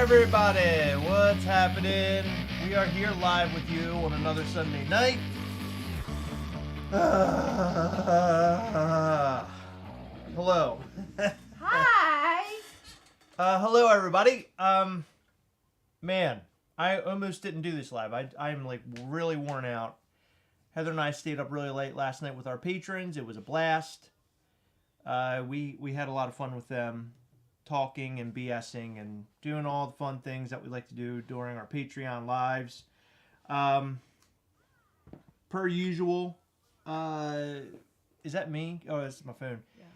everybody, what's happening? We are here live with you on another Sunday night. Hello. Hi. Hello everybody. Man, I almost didn't do this live. I'm like really worn out. Heather and I stayed up really late last night with our patrons. It was a blast. We had a lot of fun with them, talking and BSing and doing all the fun things that we like to do during our Patreon lives. Per usual, is that me? Oh, that's my phone. Yes.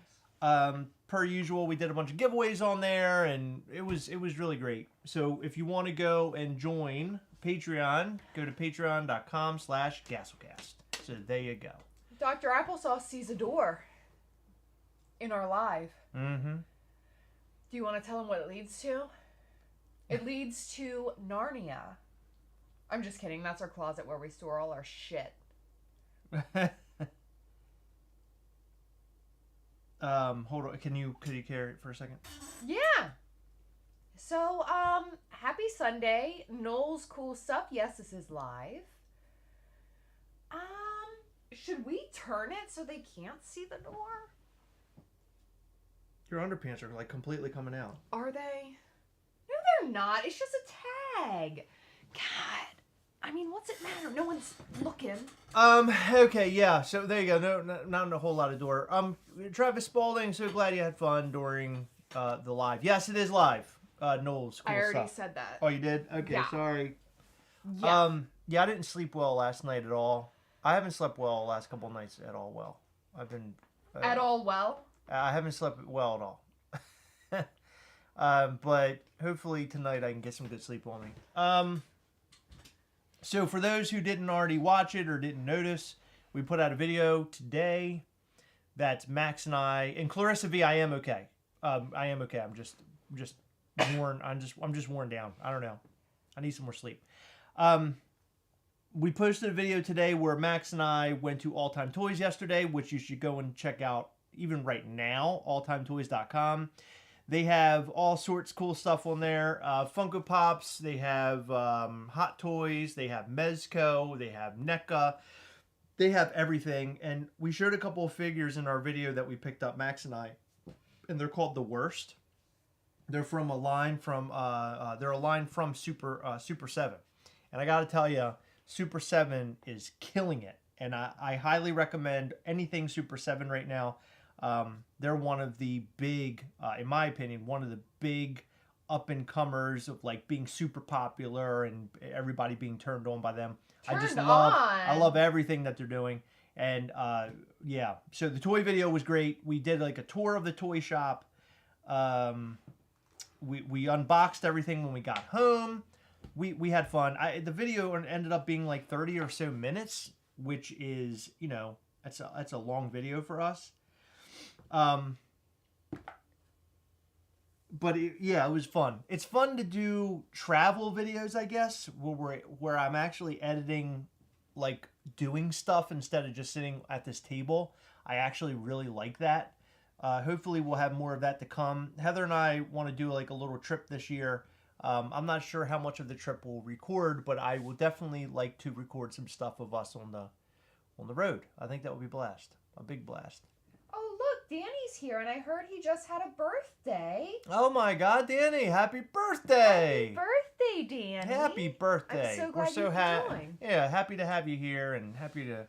Per usual, we did a bunch of giveaways on there, and it was really great. So if you want to go and join Patreon, go to patreon.com/Gastlecast. So there you go. Dr. Applesauce sees a door in our live. Mm-hmm. Do you want to tell him what it leads to? It leads to Narnia. I'm just kidding. That's our closet where we store all our shit. Hold on. Could you carry it for a second? Yeah. So, happy Sunday. Noel's cool stuff. Yes, this is live. Should we turn it so they can't see the door? Your underpants are like completely coming out. Are they? No, they're not. It's just a tag. God. I mean, what's it matter? No one's looking. Okay, yeah. So there you go. No, not a whole lot of door. Travis Spalding, so glad you had fun during the live. Yes, it is live. Noel's cool I already stuff. said that. Oh, you did? Okay, Yeah. sorry. Yeah. Yeah, I didn't sleep well last night at all. I haven't slept well the last couple of nights at all. Well, I've been At all well? I haven't slept well at all. But hopefully tonight I can get some good sleep on me. So for those who didn't already watch it or didn't notice, we put out a video today. That's Max and I and Clarissa V. I am okay. I am okay. I'm just worn. I'm just worn down. I don't know. I need some more sleep. We posted a video today where Max and I went to All Time Toys yesterday, which you should go and check out even right now. alltimetoys.com. They have all sorts of cool stuff on there. Funko Pops. They have Hot Toys. They have Mezco. They have NECA. They have everything. And we showed a couple of figures in our video that we picked up, Max and I. And they're called The Worst. They're from a line from Super 7. And I got to tell you, Super 7 is killing it. And I highly recommend anything Super 7 right now. They're one of the big, in my opinion, one of the big up-and-comers of like being super popular and everybody being turned on by them. I love everything that they're doing. And yeah, so the toy video was great. We did like a tour of the toy shop. We unboxed everything when we got home. We had fun. The video ended up being like 30 or so minutes, which is, you know, that's a long video for us. But it was fun. It's fun to do travel videos, I guess, where I'm actually editing, like doing stuff instead of just sitting at this table. I actually really like that. Hopefully we'll have more of that to come. Heather and I want to do like a little trip this year. I'm not sure how much of the trip we'll record, but I will definitely like to record some stuff of us on the road. I think that would be a big blast. Oh, look, Danny's here, and I heard he just had a birthday. Oh my God, Danny! Happy birthday! Happy birthday, Danny! Happy birthday! I'm so glad you could join. Yeah, happy to have you here, and happy to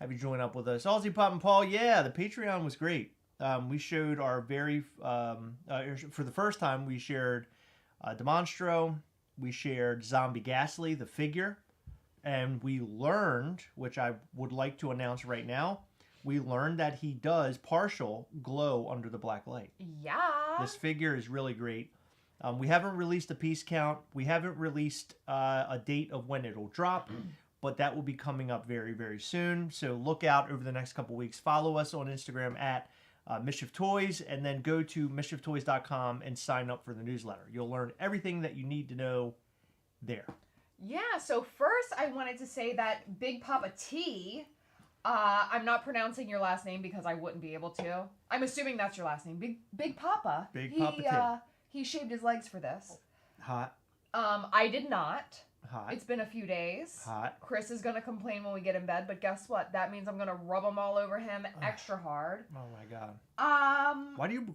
have you join up with us. Aussie Pop and Paul, yeah, the Patreon was great. We showed our for the first time, we shared Demonstro, we shared Zombie Ghastly, the figure, and we learned, which I would like to announce right now, we learned that he does partial glow under the black light. Yeah. This figure is really great. We haven't released a piece count. We haven't released a date of when it'll drop, but that will be coming up very, very soon. So look out over the next couple weeks. Follow us on Instagram at Mischief Toys, and then go to mischieftoys.com and sign up for the newsletter. You'll learn everything that you need to know there. Yeah, so first I wanted to say that Big Papa T, I'm not pronouncing your last name because I wouldn't be able to. I'm assuming that's your last name. Big Papa. Big Papa T. He shaved his legs for this. Hot. I did not. Hot. It's been a few days. Hot. Chris is going to complain when we get in bed, but guess what? That means I'm going to rub them all over him extra hard. Oh my god.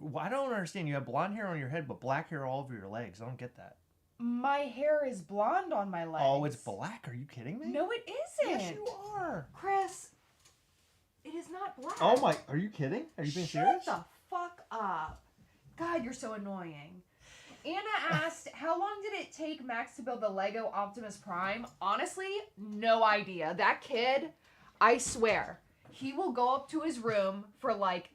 Why I don't understand. You have blonde hair on your head, but black hair all over your legs. I don't get that. my hair is blonde on my legs. Oh, it's black. Are you kidding me? No, it isn't. Yes, you are. Chris, it is not black. Oh my, are you kidding? Are you being serious? Shut the fuck up. God, you're so annoying. Anna asked, how long did it take Max to build the Lego Optimus Prime? Honestly, no idea. That kid, I swear, he will go up to his room for like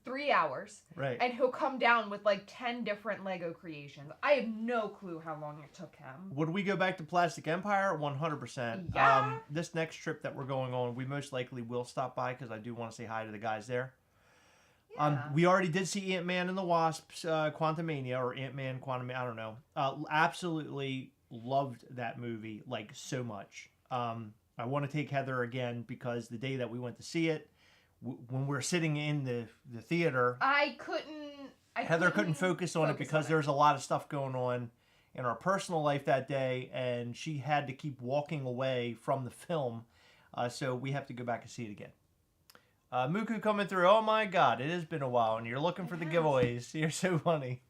3 hours. Right. And he'll come down with like 10 different Lego creations. I have no clue how long it took him. Would we go back to Plastic Empire? 100%. Yeah. This next trip that we're going on, we most likely will stop by because I do want to say hi to the guys there. Yeah. We already did see Ant-Man and the Wasp's Quantumania, or Ant-Man Quantum, I don't know. Absolutely loved that movie, like, so much. I want to take Heather again because the day that we went to see it, when we were sitting in the theater, Heather couldn't focus on it because there was a lot of stuff going on in our personal life that day, and she had to keep walking away from the film, so we have to go back and see it again. Muku coming through. Oh my god, it has been a while, and you're looking for the giveaways. You're so funny.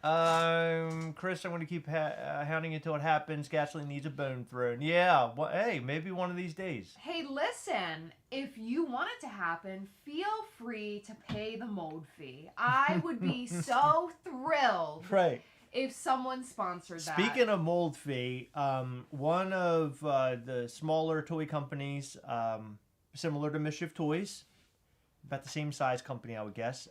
Chris, I'm going to keep hounding you until it happens. Gasoline needs a bone thrown. Yeah, well, hey, maybe one of these days. Hey, listen, if you want it to happen, feel free to pay the mold fee. I would be so thrilled if someone sponsored that. Speaking of mold fee, one of the smaller toy companies, similar to Mischief Toys, about the same size company, I would guess.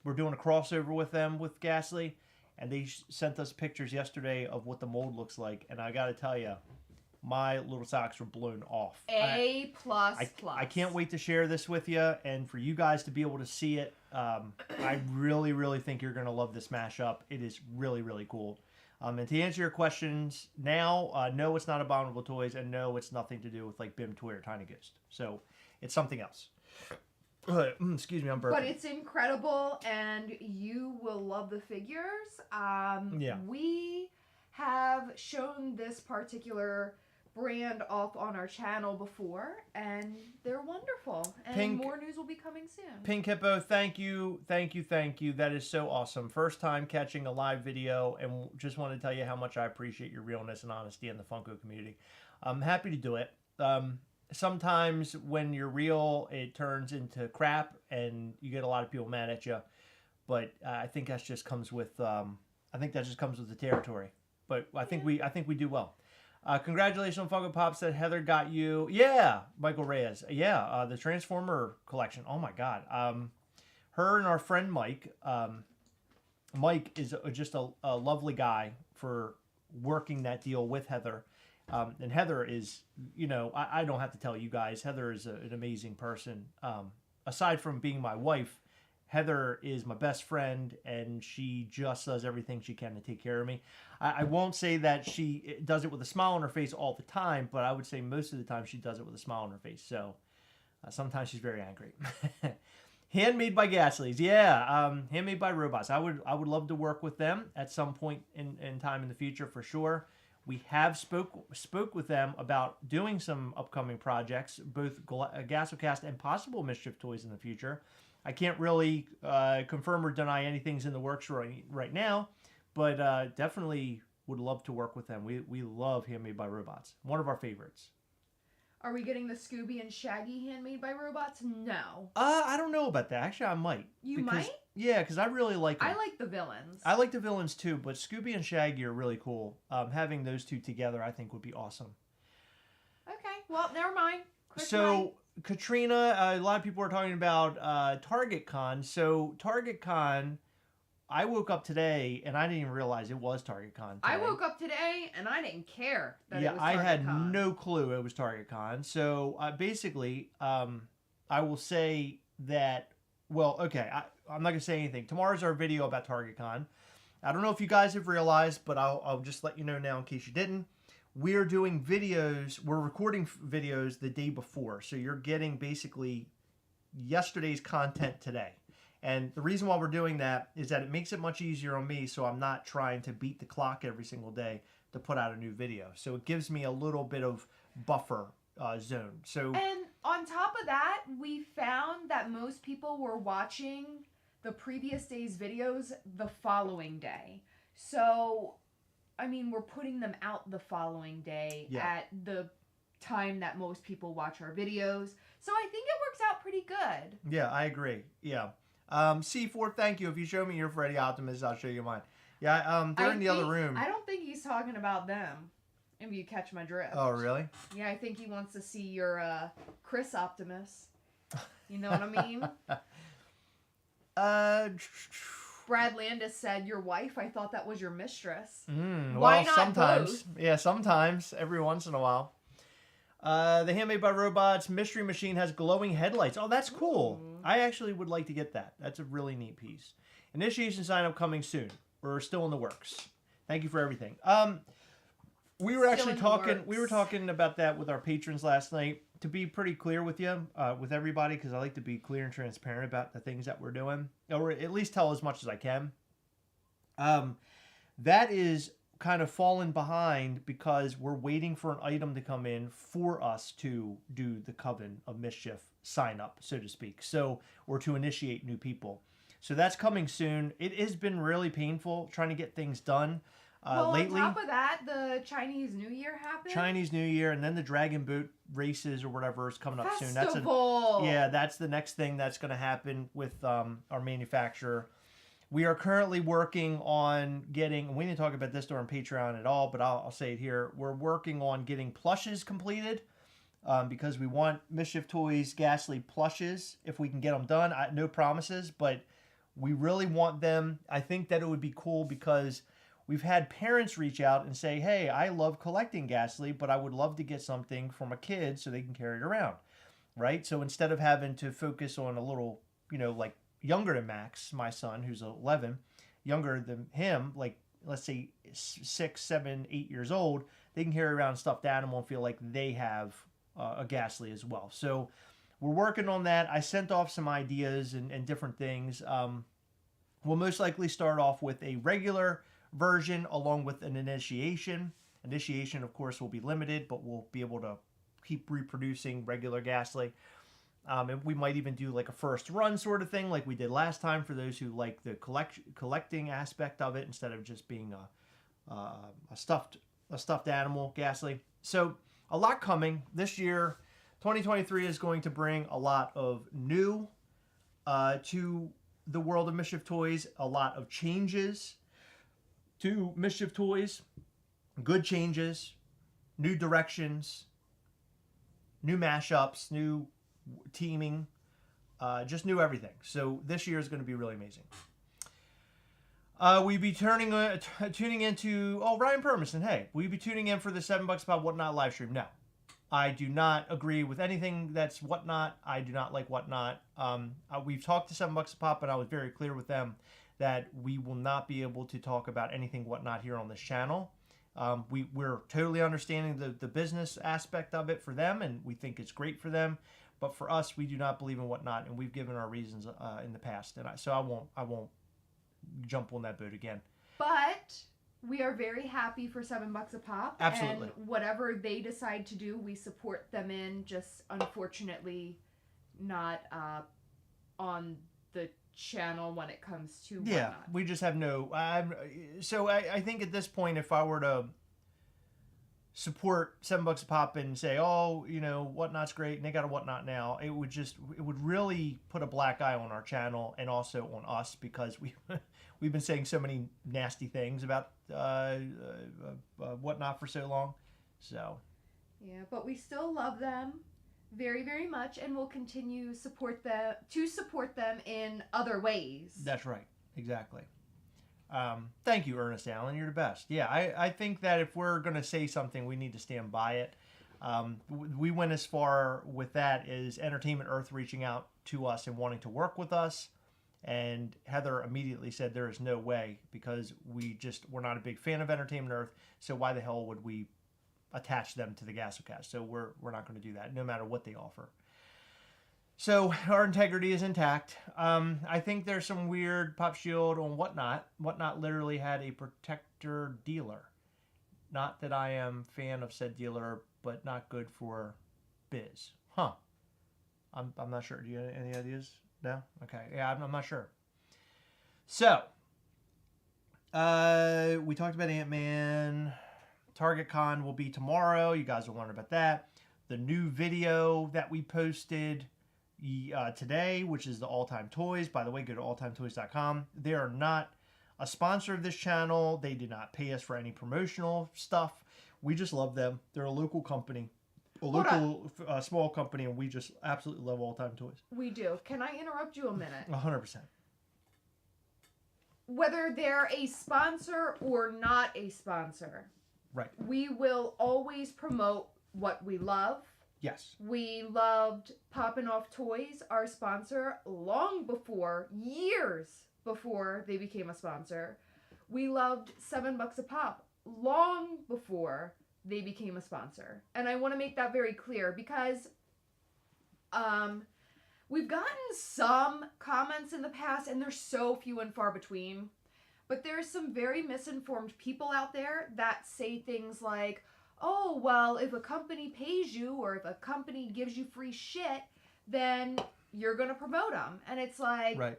We're doing a crossover with them with Ghastly, and they sent us pictures yesterday of what the mold looks like, and I got to tell you, my little socks were blown off. A++. I can't wait to share this with you, and for you guys to be able to see it. I really, really think you're going to love this mashup. It is really, really cool. And to answer your questions now, no, it's not Abominable Toys, and no, it's nothing to do with like Bim Toy or Tiny Ghost. So it's something else. Excuse me, I'm burping. But it's incredible, and you will love the figures. Yeah. We have shown this particular brand off on our channel before, and they're wonderful. And more news will be coming soon. Pink Hippo, thank you, thank you, thank you. That is so awesome. First time catching a live video, and just want to tell you how much I appreciate your realness and honesty in the Funko community. I'm happy to do it. Sometimes when you're real, it turns into crap, and you get a lot of people mad at you. But I think that just comes with the territory. But I think we do well. Congratulations on Funko Pops that Heather got you. Yeah, Michael Reyes. Yeah, the Transformer collection. Oh my God. Her and our friend Mike. Mike is just a lovely guy for working that deal with Heather. And Heather is, I don't have to tell you guys, Heather is an amazing person. Aside from being my wife, Heather is my best friend, and she just does everything she can to take care of me. I won't say that she does it with a smile on her face all the time, but I would say most of the time she does it with a smile on her face. So sometimes she's very angry. Handmade by Gasleys. Yeah, handmade by robots. I would love to work with them at some point in time in the future for sure. We have spoke with them about doing some upcoming projects, both Gastlecast and possible Mischief Toys in the future. I can't really confirm or deny anything's in the works right now, but definitely would love to work with them. We love Handmade by Robots. One of our favorites. Are we getting the Scooby and Shaggy Handmade by Robots? No. I don't know about that. Actually, I might. Might? Yeah, because I really like them. I like the villains. I like the villains too, but Scooby and Shaggy are really cool. Having those two together, I think, would be awesome. Okay, well, never mind. Katrina, a lot of people are talking about Target Con. So Target Con, I woke up today and I didn't even realize it was Target Con today. I woke up today and I didn't care that it was I Target had Con. no clue it was Target Con. So basically, I will say that, well, okay, I'm not going to say anything. Tomorrow's our video about Target Con. I don't know if you guys have realized, but I'll just let you know now in case you didn't. We're doing videos, we're recording videos the day before. So you're getting basically yesterday's content today. And the reason why we're doing that is that it makes it much easier on me, so I'm not trying to beat the clock every single day to put out a new video. So it gives me a little bit of buffer zone. So And on top of that, we found that most people were watching the previous day's videos the following day. So, I mean, we're putting them out the following day at the time that most people watch our videos. So I think it works out pretty good. Yeah, I agree. Yeah. C4, thank you. If you show me your Freddy Optimus, I'll show you mine. Yeah, they're in the other room. I don't think he's talking about them, if you catch my drift. Oh, really? Yeah, I think he wants to see your Chris Optimus. You know what I mean? Brad Landis said, your wife, I thought that was your mistress. Why well, not sometimes. both? Yeah, sometimes. Every once in a while. The Handmade by Robots Mystery Machine has glowing headlights. Oh, that's cool. I actually would like to get that. That's a really neat piece. Initiation sign up coming soon. We're still in the works. Thank you for everything. We were actually talking. We were talking about that with our patrons last night. To be pretty clear with you, with everybody, because I like to be clear and transparent about the things that we're doing, or at least tell as much as I can. That is kind of fallen behind because we're waiting for an item to come in for us to do the Coven of Mischief sign up, so to speak. So, or to initiate new people. So that's coming soon. It has been really painful trying to get things done. Lately, on top of that, the Chinese New Year happened. Chinese New Year, and then the Dragon Boat races or whatever is coming up soon. That's that's the next thing that's going to happen with our manufacturer. We are currently working on getting. We didn't talk about this during Patreon at all, but I'll say it here. We're working on getting plushes completed because we want Mischief Toys Ghastly plushes if we can get them done. No promises, but we really want them. I think that it would be cool because we've had parents reach out and say, hey, I love collecting Ghastly, but I would love to get something for my kids so they can carry it around, right? So instead of having to focus on a little, like younger than Max, my son, who's 11, younger than him, like let's say 6, 7, 8 years old, they can carry around a stuffed animal and feel like they have a Ghastly as well. So we're working on that. I sent off some ideas and different things. We'll most likely start off with a regular version along with an initiation. Initiation, of course, will be limited, but we'll be able to keep reproducing regular Ghastly. And we might even do like a first run sort of thing like we did last time for those who like the collecting aspect of it instead of just being a stuffed animal Ghastly. So a lot coming this year. 2023 is going to bring a lot of new to the world of Mischief Toys, a lot of changes to Mischief Toys, good changes, new directions, new mashups, new teaming, just new everything. So this year is going to be really amazing. We'll be tuning into, Ryan Permison, hey, will you be tuning in for the $7 About Whatnot live stream? No. I do not agree with anything that's Whatnot. I do not like Whatnot. We've talked to $7 a pop, and I was very clear with them that we will not be able to talk about anything Whatnot here on this channel. We're totally understanding the business aspect of it for them, and we think it's great for them. But for us, we do not believe in Whatnot, and we've given our reasons in the past. And I won't jump on that boat again. But we are very happy for $7 a pop. Absolutely. And whatever they decide to do, we support them in. Just unfortunately, not on the channel when it comes to Whatnot. Yeah, we just have no. So I think at this point, if I were to support $7 a pop and say, Whatnot's great and they got a Whatnot now, it would really put a black eye on our channel and also on us because we've been saying so many nasty things about Whatnot for so long. So yeah, but we still love them very, very much, and we'll continue to support them in other ways. That's right, exactly. Thank you, Ernest Allen. You're the best. Yeah, I think that if we're going to say something, we need to stand by it. We went as far with that as Entertainment Earth reaching out to us and wanting to work with us. And Heather immediately said there is no way because we're not a big fan of Entertainment Earth. So why the hell would we attach them to the Gastlecast? So we're not going to do that no matter what they offer. So our integrity is intact. I think there's some weird Pop Shield on Whatnot. Whatnot literally had a protector dealer. Not that I am fan of said dealer, but not good for biz. Huh. I'm not sure. Do you have any ideas? No? Okay. Yeah, I'm not sure. So, we talked about Ant-Man. Target Con will be tomorrow. You guys will learn about that. The new video that we posted today, which is the All Time Toys. By the way, go to alltimetoys.com. They are not a sponsor of this channel. They did not pay us for any promotional stuff. We just love them. They're a local company. A local small company, and we just absolutely love All Time Toys. We do. Can I interrupt you a minute? 100%. Whether they're a sponsor or not a sponsor, right? We will always promote what we love. Yes. We loved Poppin' Off Toys, our sponsor, long before, years before they became a sponsor. We loved $7 a pop, long before they became a sponsor. And I want to make that very clear because we've gotten some comments in the past, and they're so few and far between. But there's some very misinformed people out there that say things like, oh, well, if a company pays you or if a company gives you free shit, then you're going to promote them. And it's like, right.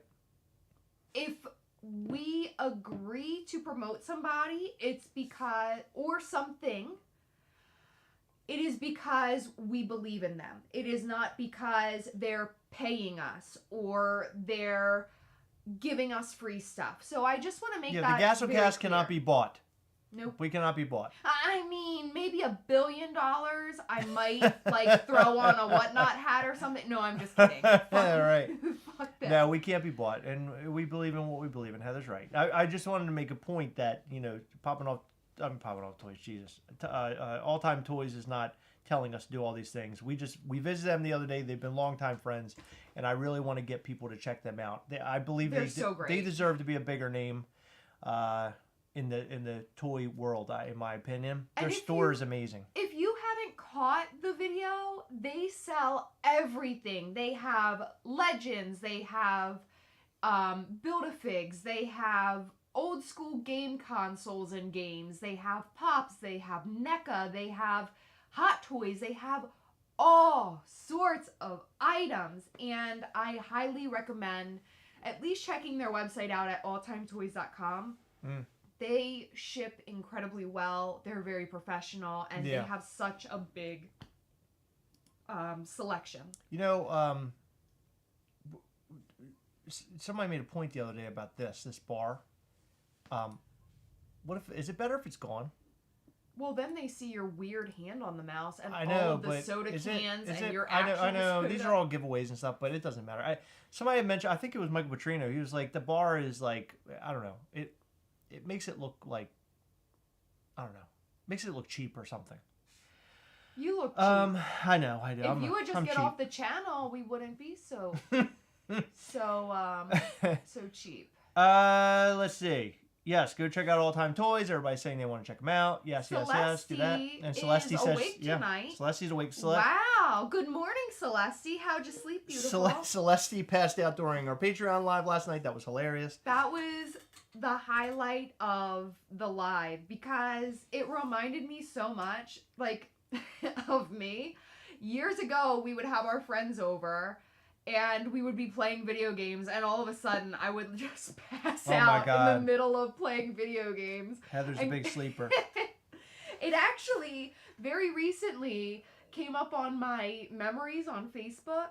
If we agree to promote somebody, it's because, or something, it is because we believe in them. It is not because they're paying us or they're giving us free stuff. So I just want to make that the Gastlecast cannot be bought. Nope. We cannot be bought. I mean, maybe $1 billion I might throw on a Whatnot hat or something. No, I'm just kidding. Right. Fuck that. No, we can't be bought, and we believe in what we believe in. Heather's right. I just wanted to make a point that, Popping Off Toys, Jesus. All Time Toys is not telling us to do all these things. We visited them the other day. They've been longtime friends, and I really want to get people to check them out. I believe they're so great. They deserve to be a bigger name in the toy world, in my opinion. Their store is amazing. If you haven't caught the video, they sell everything. They have Legends, they have Build-A-Figs, they have old school game consoles and games, they have Pops, they have NECA, they have Hot Toys, they have all sorts of items, and I highly recommend at least checking their website out at alltimetoys.com. They ship incredibly well. They're very professional, and they have such a big selection. Somebody made a point the other day about this bar. Is it better if it's gone? Well, then they see your weird hand on the mouse and I know, all of the soda cans and your actions. I know. These are all giveaways and stuff, but it doesn't matter. Somebody had mentioned, I think it was Michael Petrino. He was like, the bar is like, I don't know. It makes it look like, I don't know. Makes it look cheap or something. You look cheap. I know. If you would just get off the channel, we wouldn't be so cheap. Let's see. Yes, go check out All Time Toys. Everybody's saying they want to check them out. Yes, do that. And Celeste says, awake tonight. Celeste's awake. Wow. Good morning, Celeste. How'd you sleep, beautiful? Celeste passed out during our Patreon live last night. That was hilarious. That was the highlight of the live because it reminded me so much, of me. Years ago, we would have our friends over, and we would be playing video games, and all of a sudden, I would just pass out in the middle of playing video games. Heather's a big sleeper. It actually, very recently, came up on my memories on Facebook,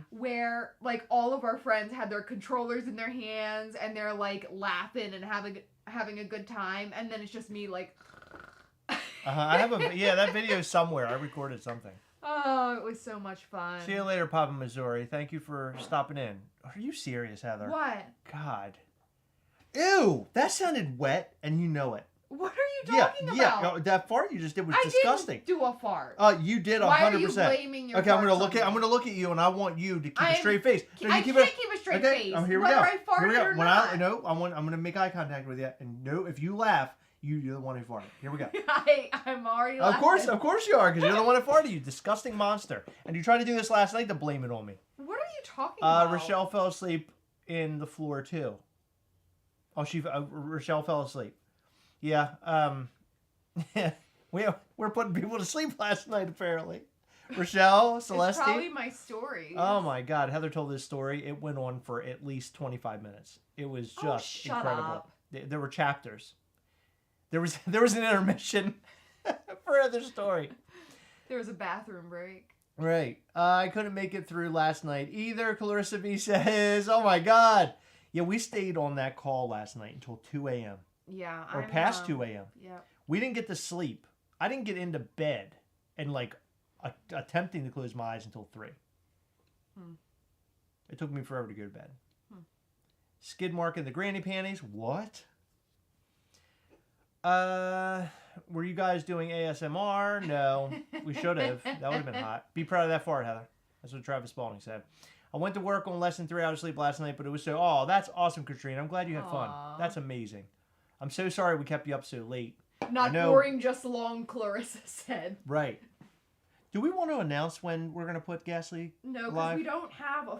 where, all of our friends had their controllers in their hands, and they're, laughing and having a good time, and then it's just me, I have that video is somewhere. I recorded something. Oh, it was so much fun. See you later, Papa Missouri. Thank you for stopping in. Are you serious, Heather? What? God. Ew! That sounded wet, and you know it. What are you talking about? Yeah, that fart you just did was disgusting. I didn't do a fart. You did 100%. Why are you blaming your Okay, I'm gonna look at you, and I want you to keep a straight face. No, I can't keep a straight face. Here we whether go. I farted or not. I'm gonna make eye contact with you, and no, if you laugh, You're the one who farted. Here we go. I'm already laughing. Of course you are, because you're the one who farted. You disgusting monster. And you tried to do this last night to blame it on me. What are you talking about? Rochelle fell asleep in the floor too. Oh, Rochelle fell asleep. Yeah. We're putting people to sleep last night apparently. Rochelle, Celeste. It's probably my story. Oh my God, Heather told this story. It went on for at least 25 minutes. It was just incredible. Up. There were chapters. There was an intermission for Heather's story. There was a bathroom break. Right. I couldn't make it through last night either. Clarissa V says, "Oh my God." Yeah, we stayed on that call last night until 2 a.m. Yeah. Or past 2 a.m. Yeah. We didn't get to sleep. I didn't get into bed and attempting to close my eyes until 3. It took me forever to go to bed. Skid mark in the granny panties. What? Were you guys doing ASMR? No. We should have. That would have been hot. Be proud of that fart, Heather. That's what Travis Spalding said. I went to work on less than 3 hours of sleep last night, but it was so... Oh, that's awesome, Katrina. I'm glad you had fun. That's amazing. I'm so sorry we kept you up so late. Not boring, just long, Clarissa said. Right. Do we want to announce when we're going to put Ghastly No, because we don't have a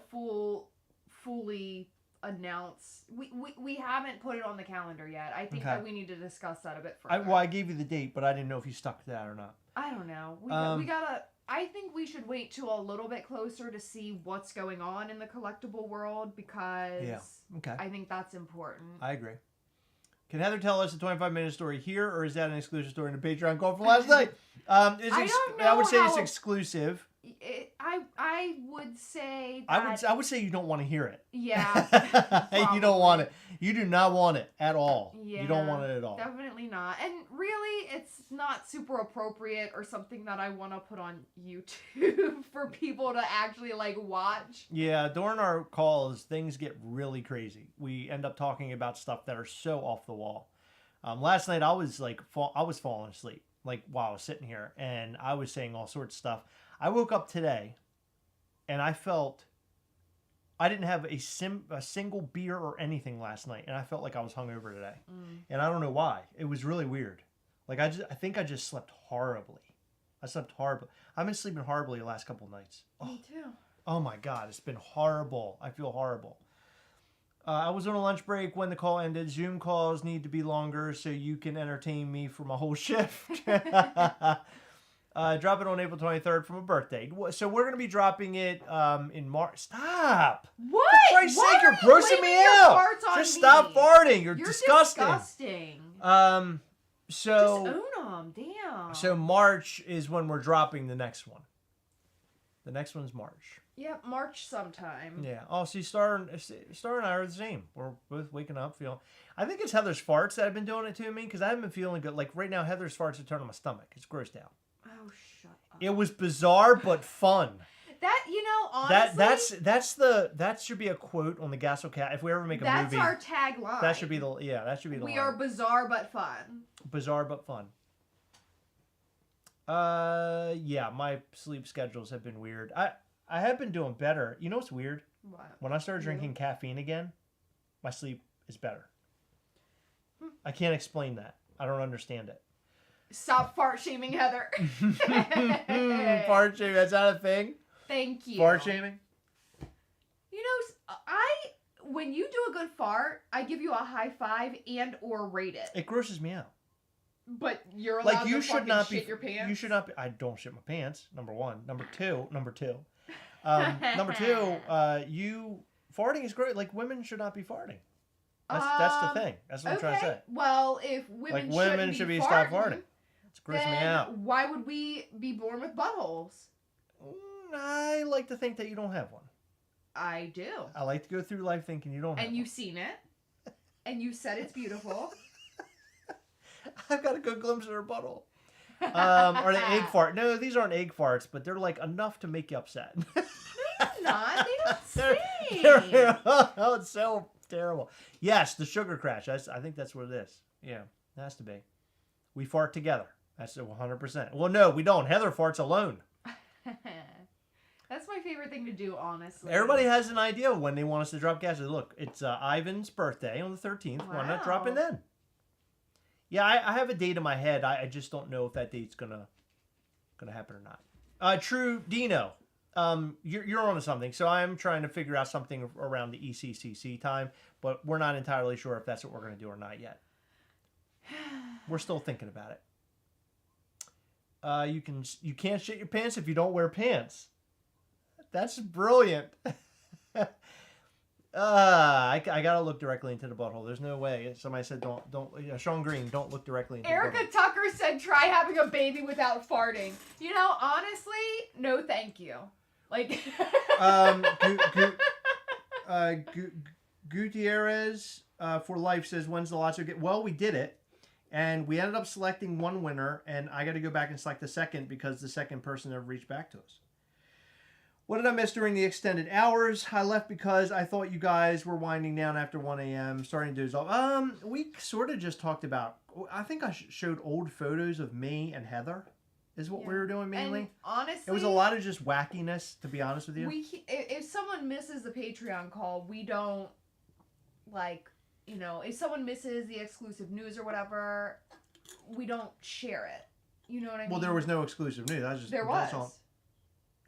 fully announced... We haven't put it on the calendar yet. I think that we need to discuss that a bit further. I gave you the date, but I didn't know if you stuck to that or not. I don't know. We gotta... I think we should wait till a little bit closer to see what's going on in the collectible world because I think that's important. I agree. Can Heather tell us a 25-minute story here, or is that an exclusive story in the Patreon call from last night? I don't know. I would say it's exclusive. I would say that... I would say you don't want to hear it. Yeah. You don't want it. You do not want it at all. Yeah, you don't want it at all. Definitely not. And really, it's not super appropriate or something that I want to put on YouTube for people to actually watch. Yeah, during our calls, things get really crazy. We end up talking about stuff that are so off the wall. Last night, I was falling asleep while I was sitting here, and I was saying all sorts of stuff. I woke up today, and I felt I didn't have a single beer or anything last night, and I felt like I was hungover today. And I don't know why. It was really weird. I think I just slept horribly. I slept horribly. I've been sleeping horribly the last couple of nights. Me too. Oh my God, it's been horrible. I feel horrible. I was on a lunch break when the call ended. Zoom calls need to be longer so you can entertain me for my whole shift. Drop it on April 23rd from a birthday. So we're going to be dropping it in March. Stop! What? For Christ's sake, you're grossing me out! Just stop farting. You're disgusting. Just So own them. Damn. So March is when we're dropping the next one. The next one's March. Yep, March sometime. Yeah. Oh, see, Star and I are the same. We're both waking up feeling... I think it's Heather's farts that have been doing it to me because I haven't been feeling good. Right now, Heather's farts are turning my stomach. It's grossed out. Oh, shut up. It was bizarre but fun. That, honestly... That should be a quote on the Gastlecast. If we ever make a movie... That's our tagline. That should be the line. We are bizarre but fun. Bizarre but fun. Yeah, my sleep schedules have been weird. I have been doing better. You know what's weird? What? When I started drinking caffeine again, my sleep is better. I can't explain that. I don't understand it. Stop fart shaming, Heather. Fart shaming, that's not a thing? Thank you. Fart shaming? When you do a good fart, I give you a high five and or rate it. It grosses me out. But you're allowed you to should not shit your pants? You should not be. I don't shit my pants, number one. Number two. Number two, you farting is great. Women should not be farting. That's the thing. That's what I'm trying to say. Well, if women should be stop farting. It's grossing me out. Why would we be born with buttholes? I like to think that you don't have one. I do. I like to go through life thinking you don't have one. And you've seen it. And you said it's beautiful. I've got a good glimpse of her butthole. Are they egg fart? No, these aren't egg farts, but they're enough to make you upset. No, they're not. They don't sing. Oh, it's so terrible. Yes, the sugar crash. I think that's what it is. Yeah, it has to be. We fart together. That's 100%. Well, no, we don't. Heather farts alone. That's my favorite thing to do, honestly. Everybody has an idea of when they want us to drop gas. Look, it's Ivan's birthday on the 13th. Wow. Why not drop in then? Yeah, I have a date in my head. I just don't know if that date's gonna happen or not. True, Dino. You're onto something. So I'm trying to figure out something around the ECCC time, but we're not entirely sure if that's what we're gonna do or not yet. We're still thinking about it. You can't shit your pants if you don't wear pants. That's brilliant. I gotta look directly into the butthole. There's no way. Somebody said don't. Sean Green, don't look directly into Erica the butthole. Tucker said try having a baby without farting. You know, honestly, no thank you. Like Gutierrez for life says, when's the lotto get? Well, we did it, and we ended up selecting one winner, and I got to go back and select the second because the second person never reached back to us. What did I miss during the extended hours? I left because I thought you guys were winding down after 1 a.m. starting to doze off. We sort of just talked about. I think I showed old photos of me and Heather. Is what we were doing mainly. And honestly, it was a lot of just wackiness, to be honest with you. If someone misses the Patreon call, we don't if someone misses the exclusive news or whatever, we don't share it. You know what I mean? Well, there was no exclusive news. There was.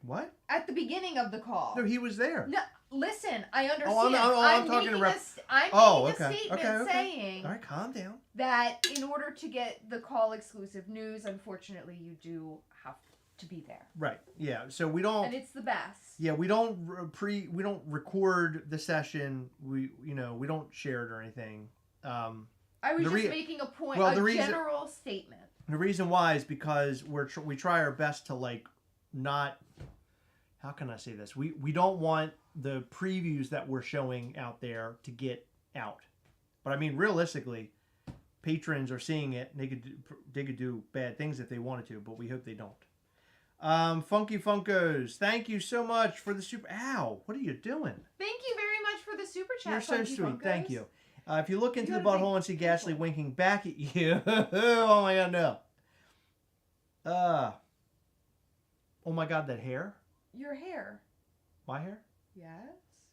What? At the beginning of the call. No, he was there. No, listen, I understand. I'm talking about. I'm making a statement saying. All right, calm down. That in order to get the call exclusive news, unfortunately, you do have to be there. Right. Yeah. So we don't. And it's the best. Yeah, we don't record the session. We don't share it or anything. I was just making a point. Well, general statement. The reason why is because we try our best to not. How can I say this? We don't want the previews that we're showing out there to get out. But I mean, realistically, patrons are seeing it. And they could do bad things if they wanted to, but we hope they don't. Funky Funkos, thank you so much for the super. Ow! What are you doing? Thank you very much for the super chat. You're so Funky sweet. Funkos. Thank you. If you look into the butthole and see Ghastly winking back at you, oh my god, no. Oh my god, that hair. Your hair. My hair? Yes.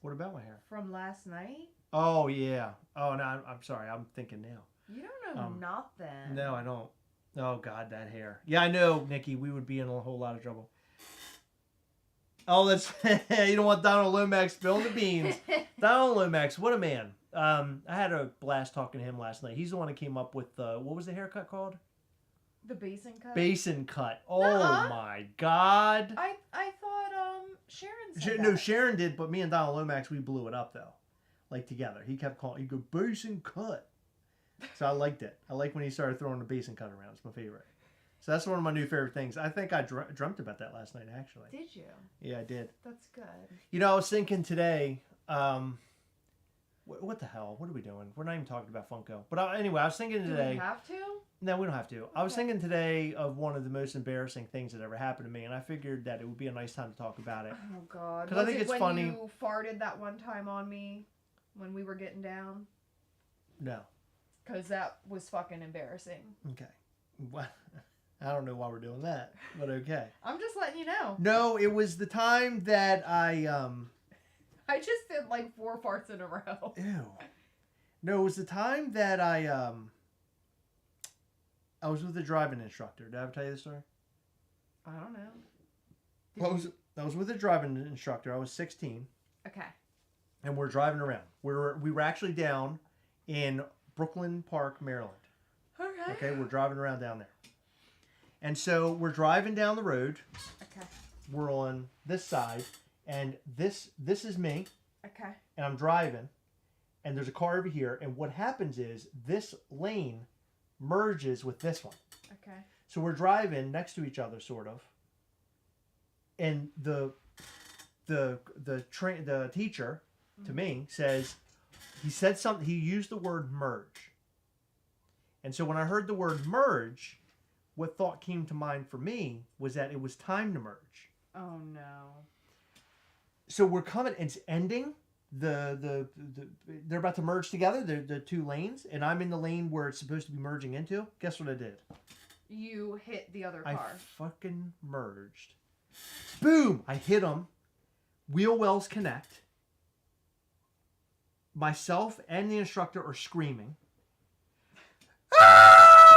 What about my hair? From last night? Oh, yeah. Oh, no, I'm sorry. I'm thinking now. You don't know nothing. No, I don't. Oh, God, that hair. Yeah, I know, Nikki. We would be in a whole lot of trouble. Oh, that's... you don't want Donald Lomax spilling the beans. Donald Lomax, what a man. I had a blast talking to him last night. He's the one that came up with... what was the haircut called? The basin cut? Basin cut. Oh, my God. I thought Sharon said No, Sharon did, but me and Donald Lomax, we blew it up, though. Together. He kept calling... He'd go, basin cut. So I liked it. I like when he started throwing the basin cut around. It's my favorite. So that's one of my new favorite things. I think I dreamt about that last night, actually. Did you? Yeah, I did. That's good. I was thinking today... what the hell? What are we doing? We're not even talking about Funko. But anyway, I was thinking today... Do we have to? No, we don't have to. Okay. I was thinking today of one of the most embarrassing things that ever happened to me, and I figured that it would be a nice time to talk about it. Oh, God. Because I think it's funny. Was it when you farted that one time on me when we were getting down? No. Because that was fucking embarrassing. Okay. Well, I don't know why we're doing that, but okay. I'm just letting you know. No, it was the time that I just did 4 farts in a row. Ew. No, it was the time that I was with a driving instructor. Did I ever tell you this story? I don't know. I was with a driving instructor. I was 16. Okay. And we're driving around. We were actually down in Brooklyn Park, Maryland. Okay, we're driving around down there. And so we're driving down the road. Okay. We're on this side, and this is me. Okay. And I'm driving, and there's a car over here, and what happens is this lane merges with this one. Okay. So we're driving next to each other, sort of. And the teacher to me says, he said something, he used the word merge. And so when I heard the word merge, what thought came to mind for me was that it was time to merge. Oh no. So we're coming, it's ending. They're about to merge together, the two lanes, and I'm in the lane where it's supposed to be merging into. Guess what I did? You hit the other car. I fucking merged. Boom! I hit them. Wheel wells connect. Myself and the instructor are screaming. Ah!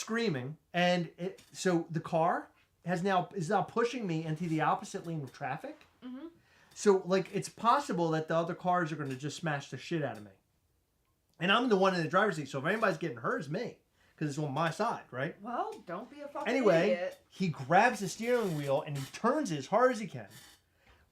screaming, and so the car is now pushing me into the opposite lane of traffic. Mm-hmm. So like it's possible that the other cars are going to just smash the shit out of me, and I'm the one in the driver's seat. So if anybody's getting hurt, it's me because it's on my side, right? Well, don't be a fucking Anyway, idiot. he grabs the steering wheel and he turns it as hard as he can,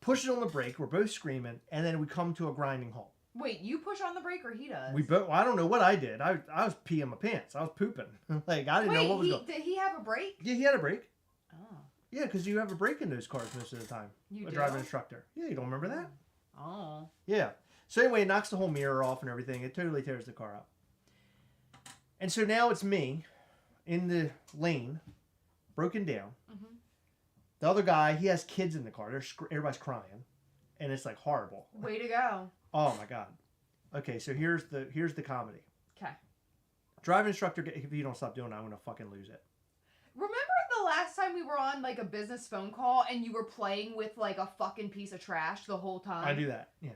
pushes on the brake. We're both screaming, and then we come to a grinding halt. Wait, you push on the brake or he does? We both. I don't know what I did. I was peeing my pants. I was pooping. Like I didn't know what was going. Did he have a brake? Yeah, he had a brake. Oh. Yeah, because you have a brake in those cars most of the time. You a do? driving instructor. Yeah, you don't remember that? Oh. Yeah. So anyway, it knocks the whole mirror off and everything. It totally tears the car up. And so now it's me in the lane, broken down. Mm-hmm. The other guy, he has kids in the car. Everybody's crying, and it's like horrible. Way to go. Oh my god. Okay, so here's the comedy. Okay. Driving instructor, if you don't stop doing it, I'm gonna fucking lose it. Remember the last time we were on like a business phone call and you were playing with like a fucking piece of trash the whole time? I do that. Yeah.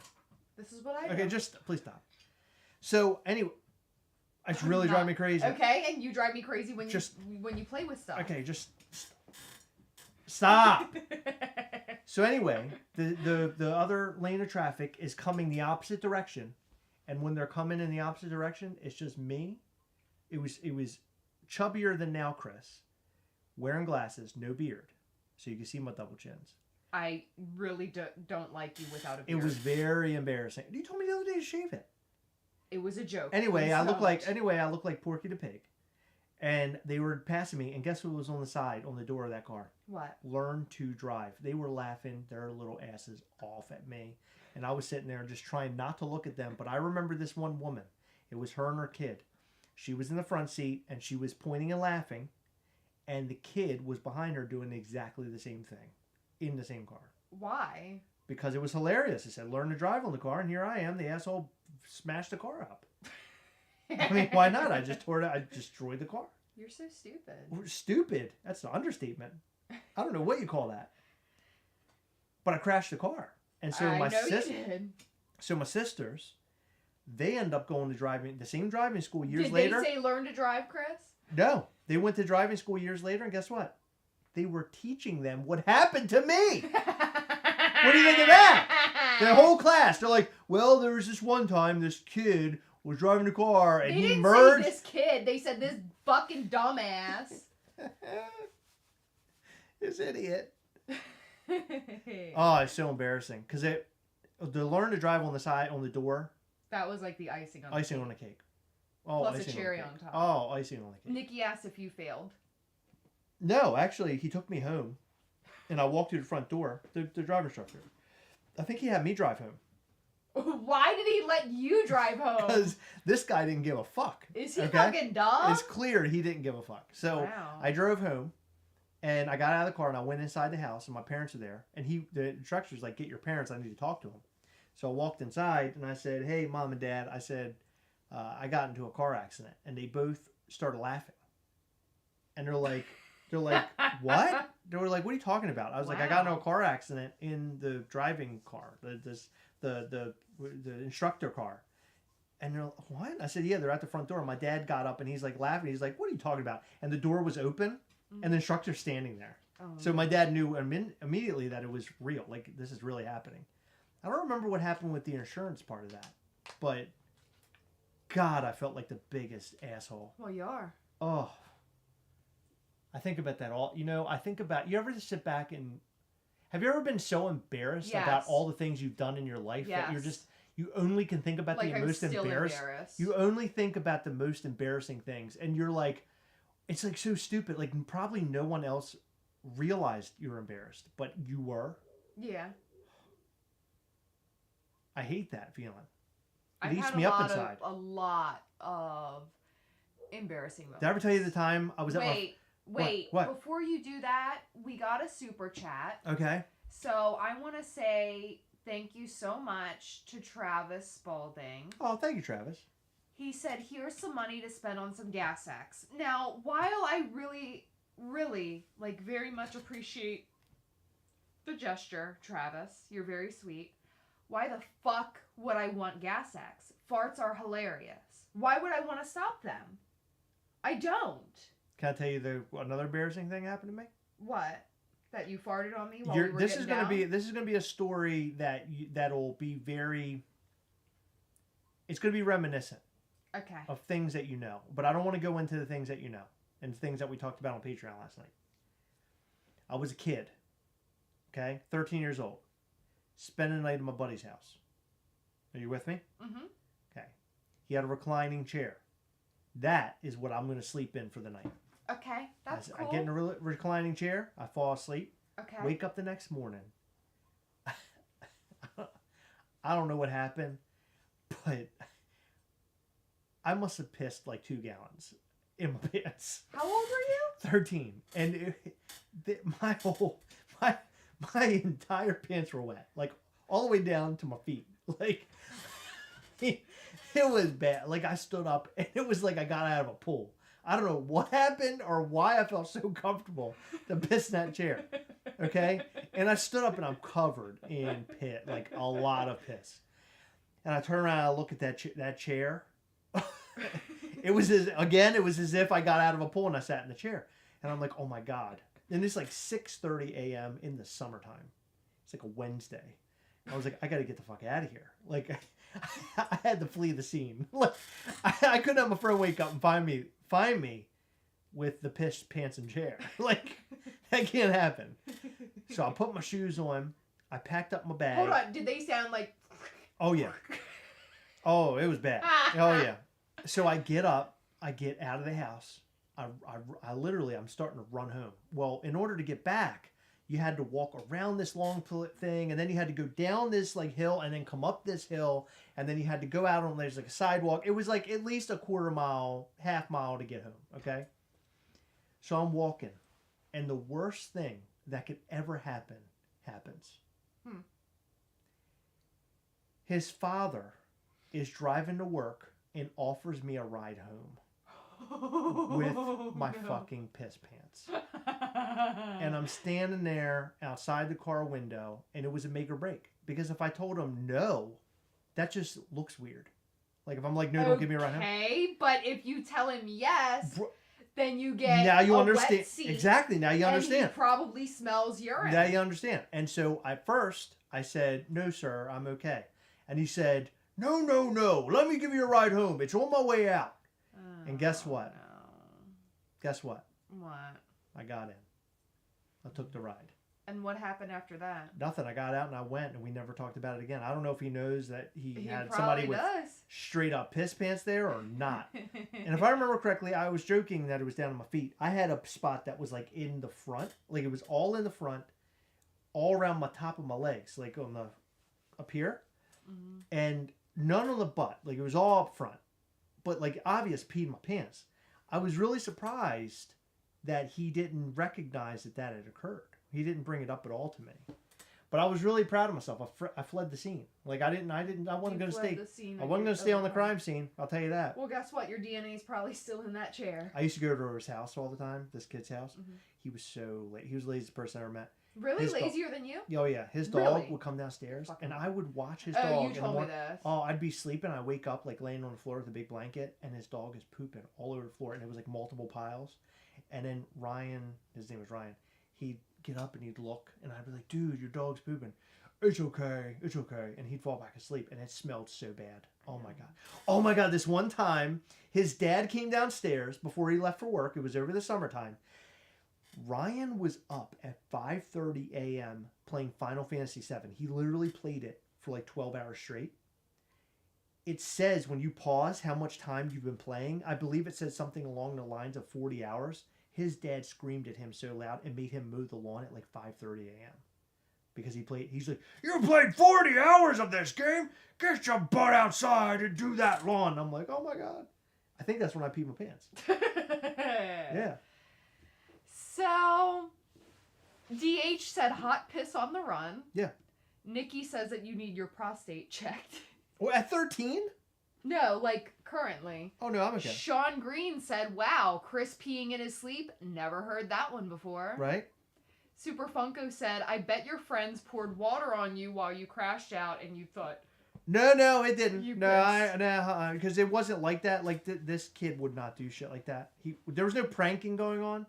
This is what I do. Okay, just please stop. So anyway, it's really driving me crazy. Okay, and you drive me crazy when you play with stuff. Okay, just stop. So anyway, the other lane of traffic is coming the opposite direction, and when they're coming in the opposite direction, it's just me. It was chubbier than now, Chris, wearing glasses, no beard, so you can see my double chins. I really don't like you without a beard. It was very embarrassing. You told me the other day to shave it. It was a joke. Anyway, I look like Porky the Pig. And they were passing me, and guess who was on the side, on the door of that car? What? Learn to drive. They were laughing their little asses off at me. And I was sitting there just trying not to look at them. But I remember this one woman. It was her and her kid. She was in the front seat, and she was pointing and laughing. And the kid was behind her doing exactly the same thing in the same car. Why? Because it was hilarious. It said, learn to drive on the car, and here I am. The asshole smashed the car up. I mean, why not? I just tore it. I destroyed the car. You're so stupid. Stupid. That's an understatement. I don't know what you call that. But I crashed the car, and so my sisters, they end up going to the same driving school years later. Did they say learn to drive, Chris? No, they went to driving school years later, and guess what? They were teaching them what happened to me. What do you think of that? The whole class, they're like, well, there was this one time this kid was driving the car and they he didn't merged. say this kid. They said this fucking dumbass. This idiot. Oh, it's so embarrassing because they learn to drive on the side on the door. That was like the icing on the cake. Oh, plus a cherry on top. Oh, icing on the cake. Nikki asked if you failed. No, actually, he took me home, and I walked through the front door. The driver instructor. I think he had me drive home. Why did he let you drive home? Because this guy didn't give a fuck. Is he fucking dumb? It's clear he didn't give a fuck. So wow. I drove home, and I got out of the car, and I went inside the house, and my parents were there. And the instructor was like, get your parents. I need to talk to them. So I walked inside, and I said, hey, Mom and Dad. I said, I got into a car accident. And they both started laughing. And they're like, what? They were like, what are you talking about? I was like, I got into a car accident in the driving car, the instructor car. And they're like, what? I said, yeah, they're at the front door. My dad got up and he's like laughing. He's like, what are you talking about? And the door was open and the instructor's standing there. Oh, so my dad knew immediately that it was real. Like, this is really happening. I don't remember what happened with the insurance part of that. But, God, I felt like the biggest asshole. Well, you are. Oh. I think about that all. You ever just sit back and have you ever been so embarrassed about all the things you've done in your life that you only can think about the most embarrassed. You only think about the most embarrassing things, and you're like, it's like so stupid. Like probably no one else realized you were embarrassed, but you were. Yeah. I hate that feeling. It eats me up inside. A lot of embarrassing moments. Did I ever tell you the time I was at my... Wait. What? Before you do that, we got a super chat. Okay. So I want to say thank you so much to Travis Spalding. Oh, thank you, Travis. He said, here's some money to spend on some gas X. Now, while I really, really, very much appreciate the gesture, Travis, you're very sweet. Why the fuck would I want gas X? Farts are hilarious. Why would I want to stop them? I don't. Can I tell you another embarrassing thing happened to me? What? That you farted on me while we were This getting is gonna down? be a story that'll be very. It's gonna be reminiscent Okay. of things that you know, but I don't want to go into the things that you know and things that we talked about on Patreon last night. I was a kid, okay, 13 years old, spending the night at my buddy's house. Are you with me? Mm-hmm. Okay. He had a reclining chair. That is what I'm going to sleep in for the night. Okay, that's cool. I get in a reclining chair. I fall asleep. Okay. Wake up the next morning. I don't know what happened, but I must have pissed like 2 gallons in my pants. How old were you? 13, and my entire pants were wet, like all the way down to my feet. Like it was bad. Like I stood up, and it was like I got out of a pool. I don't know what happened or why I felt so comfortable to piss in that chair. Okay, and I stood up, and I'm covered in piss, like a lot of piss. And I turn around, and I look at that chair. It was as if I got out of a pool and I sat in the chair. And I'm like, oh my God. And it's like 6:30 a.m. in the summertime. It's like a Wednesday. I was like, I got to get the fuck out of here. Like, I had to flee the scene. Like, I couldn't have my friend wake up and find me with the pissed pants and chair. Like, that can't happen. So I put my shoes on. I packed up my bag. Hold on. Did they sound like... Oh, yeah. Oh, it was bad. Oh, yeah. So I get up. I get out of the house. I literally, I'm starting to run home. Well, in order to get back, you had to walk around this long thing, and then you had to go down this like hill, and then come up this hill, and then you had to go out on there's like a sidewalk. It was like at least a quarter mile, half mile to get home. Okay. So I'm walking, and the worst thing that could ever happen happens. His father is driving to work and offers me a ride home. With my fucking piss pants. And I'm standing there outside the car window, and it was a make or break. Because if I told him no, that just looks weird. Like if I'm like, no, don't give me a ride home. Okay, but if you tell him yes, then you get now you a understand. wet seat, exactly, now you understand. And he probably smells urine. Now you understand. And so at first, I said, no, sir, I'm okay. And he said, no, let me give you a ride home. It's on my way out. And guess what? No. Guess what? What? I got in. I took the ride. And what happened after that? Nothing. I got out and I went, and we never talked about it again. I don't know if he knows that he had probably somebody with does. straight up piss pants there or not. And if I remember correctly, I was joking that it was down on my feet. I had a spot that was like in the front. Like it was all in the front, all around my top of my legs, like on the up here. Mm-hmm. And none on the butt. Like it was all up front. But like obvious pee in my pants. I was really surprised that he didn't recognize that had occurred. He didn't bring it up at all to me. But I was really proud of myself. I fled the scene. Like I wasn't going to stay. I wasn't going to stay on the crime scene. I'll tell you that. Well, guess what? Your DNA is probably still in that chair. I used to go to his house all the time. This kid's house. Mm-hmm. He was so late. He was the laziest person I ever met. Really? Lazier than you? Oh yeah. His dog would come downstairs, and I would watch his dog. Oh, you told me this. Oh, I'd be sleeping. I wake up like laying on the floor with a big blanket, and his dog is pooping all over the floor, and it was like multiple piles. And then Ryan, his name was Ryan, he'd get up and he'd look, and I'd be like, dude, your dog's pooping. It's okay. And he'd fall back asleep, and it smelled so bad. Oh my God. This one time, his dad came downstairs before he left for work. It was over the summertime. Ryan was up at 5:30 a.m. playing Final Fantasy VII. He literally played it for like 12 hours straight. It says when you pause how much time you've been playing. I believe it says something along the lines of 40 hours. His dad screamed at him so loud and made him mow the lawn at like 5:30 a.m. Because he's like, you played 40 hours of this game? Get your butt outside and do that lawn. I'm like, oh my God. I think that's when I peed my pants. Yeah. So, DH said hot piss on the run. Yeah. Nikki says that you need your prostate checked. Well, at 13? No, like currently. Oh, no, I'm okay. Sean Green said, wow, Chris peeing in his sleep. Never heard that one before. Right. Super Funko said, I bet your friends poured water on you while you crashed out and you thought, No, it didn't. You Because it wasn't like that. Like this kid would not do shit like that. There was no pranking going on.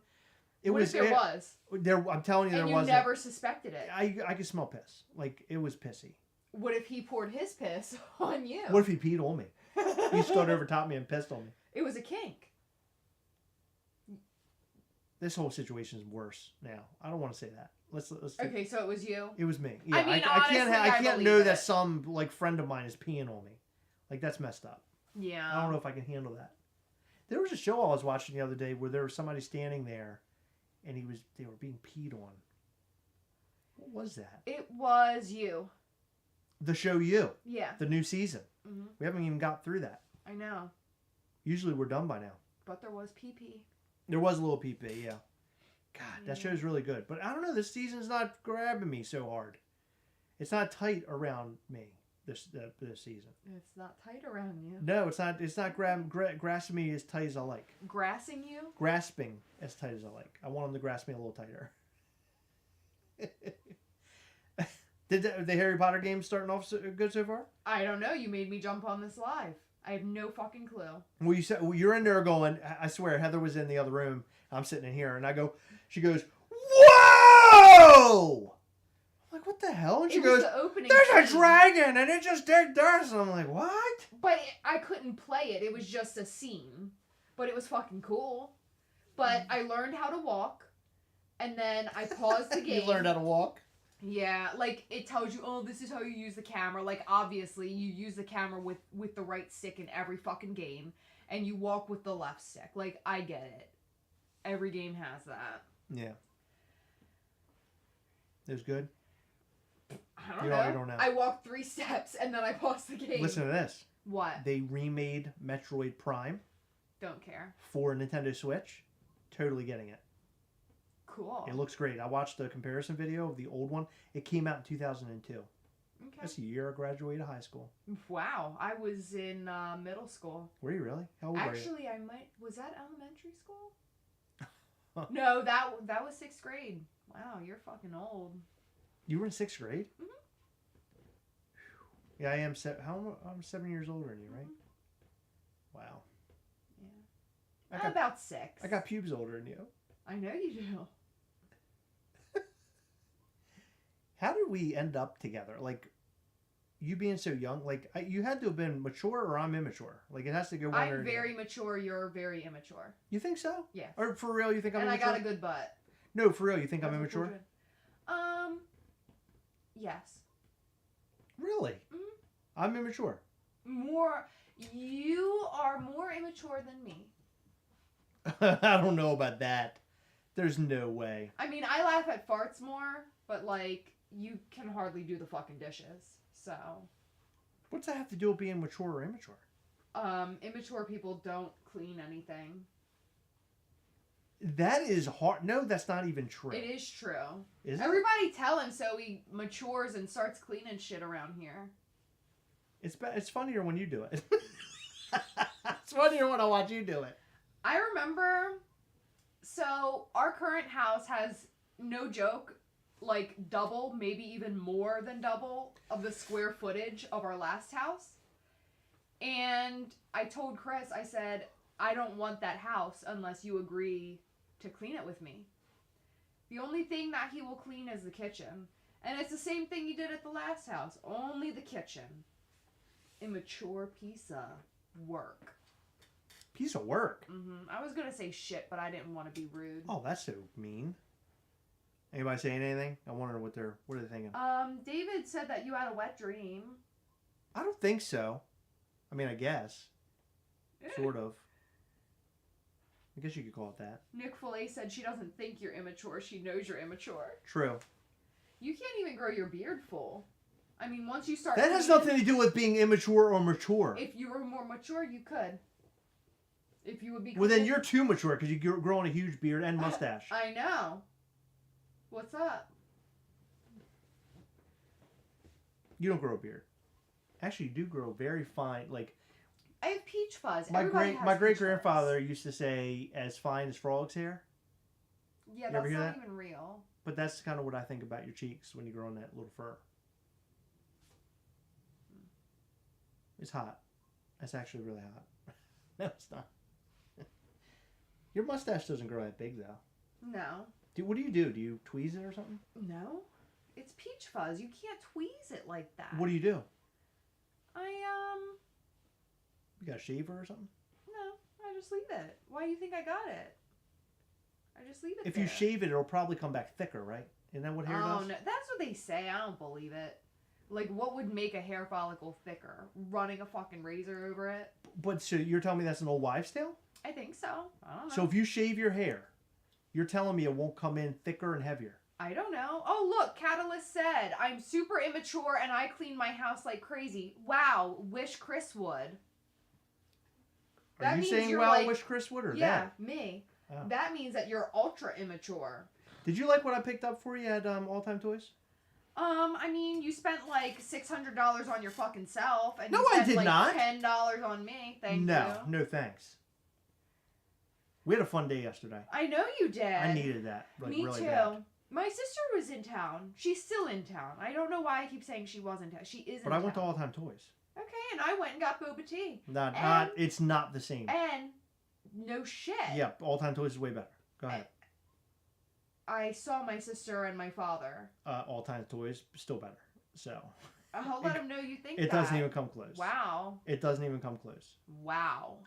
What if there was? I'm telling you, and there wasn't. You never suspected it. I could smell piss. Like it was pissy. What if he poured his piss on you? What if he peed on me? He stood over top of me and pissed on me. It was a kink. This whole situation is worse now. I don't want to say that. Let's Okay, so it was you. It was me. Yeah, I mean, honestly, I can't know it. that some like friend of mine is peeing on me. Like that's messed up. Yeah. I don't know if I can handle that. There was a show I was watching the other day where there was somebody standing there, and they were being peed on. What was that? It was you. The show You. Yeah. The new season. Mm-hmm. We haven't even got through that. I know. Usually we're done by now. But there was pee-pee. There was a little pee-pee, yeah. God, that show's really good. But I don't know, this season's not grabbing me so hard. It's not tight around me this season. It's not tight around you. No, it's not. It's not grasping me as tight as I like. Grassing you? Grasping as tight as I like. I want them to grasp me a little tighter. Did the Harry Potter game starting off good so far? I don't know. You made me jump on this live. I have no fucking clue. Well, you're in there going. I swear, Heather was in the other room. I'm sitting in here, and I go. She goes, "Whoa!" I'm like, "What the hell?" And she goes, "There's a dragon, and it just did this." And I'm like, "What?" But I couldn't play it. It was just a scene, but it was fucking cool. But I learned how to walk, and then I paused the game. You learned how to walk? Yeah, like it tells you, oh, this is how you use the camera. Like obviously, you use the camera with the right stick in every fucking game, and you walk with the left stick. Like I get it. Every game has that. Yeah. It was good. I don't know. I walked 3 steps and then I paused the game. Listen to this. What? They remade Metroid Prime. Don't care. For Nintendo Switch. Totally getting it. Cool. It looks great. I watched a comparison video of the old one. It came out in 2002. Okay. That's the year I graduated high school. Wow. I was in middle school. Were you really? How old were you? Actually, was that elementary school? No, that was 6th grade. Wow, you're fucking old. You were in 6th grade? Mm-hmm. Yeah, I am. I'm 7 years older than you, right? Mm-hmm. Wow. Yeah. About 6. I got pubes older than you. I know you do. How did we end up together? Like, you being so young, like, you had to have been mature or I'm immature. Like, it has to go one or I'm very mature, you're very immature. You think so? Yes. Or for real, you think I'm immature? And I got a good butt. No, for real, you think I'm immature? Yes. Really? Mm-hmm. I'm immature. You are more immature than me. I don't know about that. There's no way. I mean, I laugh at farts more, but, like, you can hardly do the fucking dishes, so. What's that have to do with being mature or immature? Immature people don't clean anything. That is hard. No, that's not even true. It is true. Is it? Everybody tell him so he matures and starts cleaning shit around here. It's funnier when you do it. It's funnier when I watch you do it. I remember, so our current house has, no joke, like double, maybe even more than double of the square footage of our last house. And I told Chris, I said, I don't want that house unless you agree to clean it with me. The only thing that he will clean is the kitchen. And it's the same thing he did at the last house. Only the kitchen. Immature piece of work. Piece of work? Mm-hmm. I was going to say shit, but I didn't want to be rude. Oh, that's so mean. Anybody saying anything? I wonder what are they thinking? David said that you had a wet dream. I don't think so. I mean, I guess. Sort of. I guess you could call it that. Nick Fillet said she doesn't think you're immature. She knows you're immature. True. You can't even grow your beard full. I mean, once you start... That has nothing to do with being immature or mature. If you were more mature, you could. If you would be... Well, then you're too mature because you're growing a huge beard and mustache. I know. What's up? You don't grow a beard. Actually, you do grow very fine, like... I have peach fuzz. My great grandfather used to say, "As fine as frog's hair." Yeah, that's not even real. But that's kind of what I think about your cheeks when you grow in that little fur. It's hot. It's actually really hot. No, it's not. Your mustache doesn't grow that big, though. No. What do you do? Do you tweeze it or something? No. It's peach fuzz. You can't tweeze it like that. What do you do? You got a shaver or something? No, I just leave it. Why do you think I got it? I just leave it If there. you shave it, it'll probably come back thicker, right? Isn't that what hair does? No, that's what they say. I don't believe it. Like, what would make a hair follicle thicker? Running a fucking razor over it? But so you're telling me that's an old wives' tale? I think so. I don't know. So if you shave your hair, you're telling me it won't come in thicker and heavier? I don't know. Oh, look, Catalyst said, I'm super immature and I clean my house like crazy. Wow, wish Chris would. Are you saying, wow, I wish Chris would, or yeah, that? me. Oh. That means that you're ultra immature. Did you like what I picked up for you at All Time Toys? I mean, you spent like $600 on your fucking self, and No, you I spent did like not. $10 on me. Thank you. No thanks. We had a fun day yesterday. I know you did. I needed that. Like, me really too. Bad. My sister was in town. She's still in town. I don't know why I keep saying she wasn't in town. She is in town. But I went to All Time Toys. Okay, and I went and got boba tea. It's not the same. And no shit. Yep, All Time Toys is way better. Go ahead. I saw my sister and my father. All Time Toys, still better. So. I'll let them know you think It doesn't even come close. Wow. It doesn't even come close. Wow.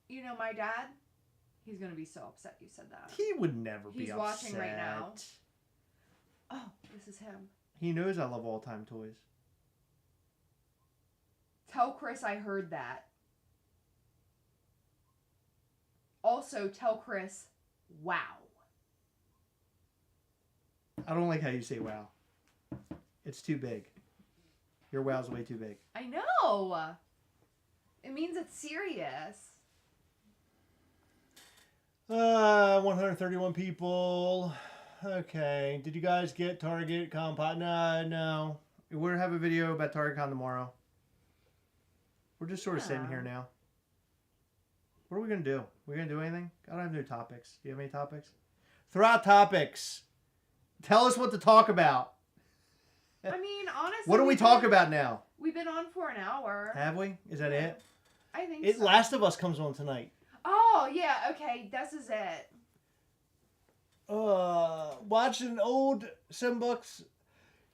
You know my dad? He's going to be so upset you said that. He would never be upset. He's watching right now. Oh, this is him. He knows I love All Time Toys. Tell Chris I heard that. Also, tell Chris, wow. I don't like how you say wow. It's too big. Your wow's way too big. I know. It means it's serious. 131 people. Okay. Did you guys get Target Compot? No. We're going to have a video about Target Con tomorrow. We're just sort of sitting here now. What are we going to do? We going to do anything? I don't have no topics. Do you have any topics? Throw out topics. Tell us what to talk about. I mean, honestly. What do we talk about now? We've been on for an hour. Have we? Is that it? I think so. Last of Us comes on tonight. Oh, yeah. Okay. This is it. Watching an old $7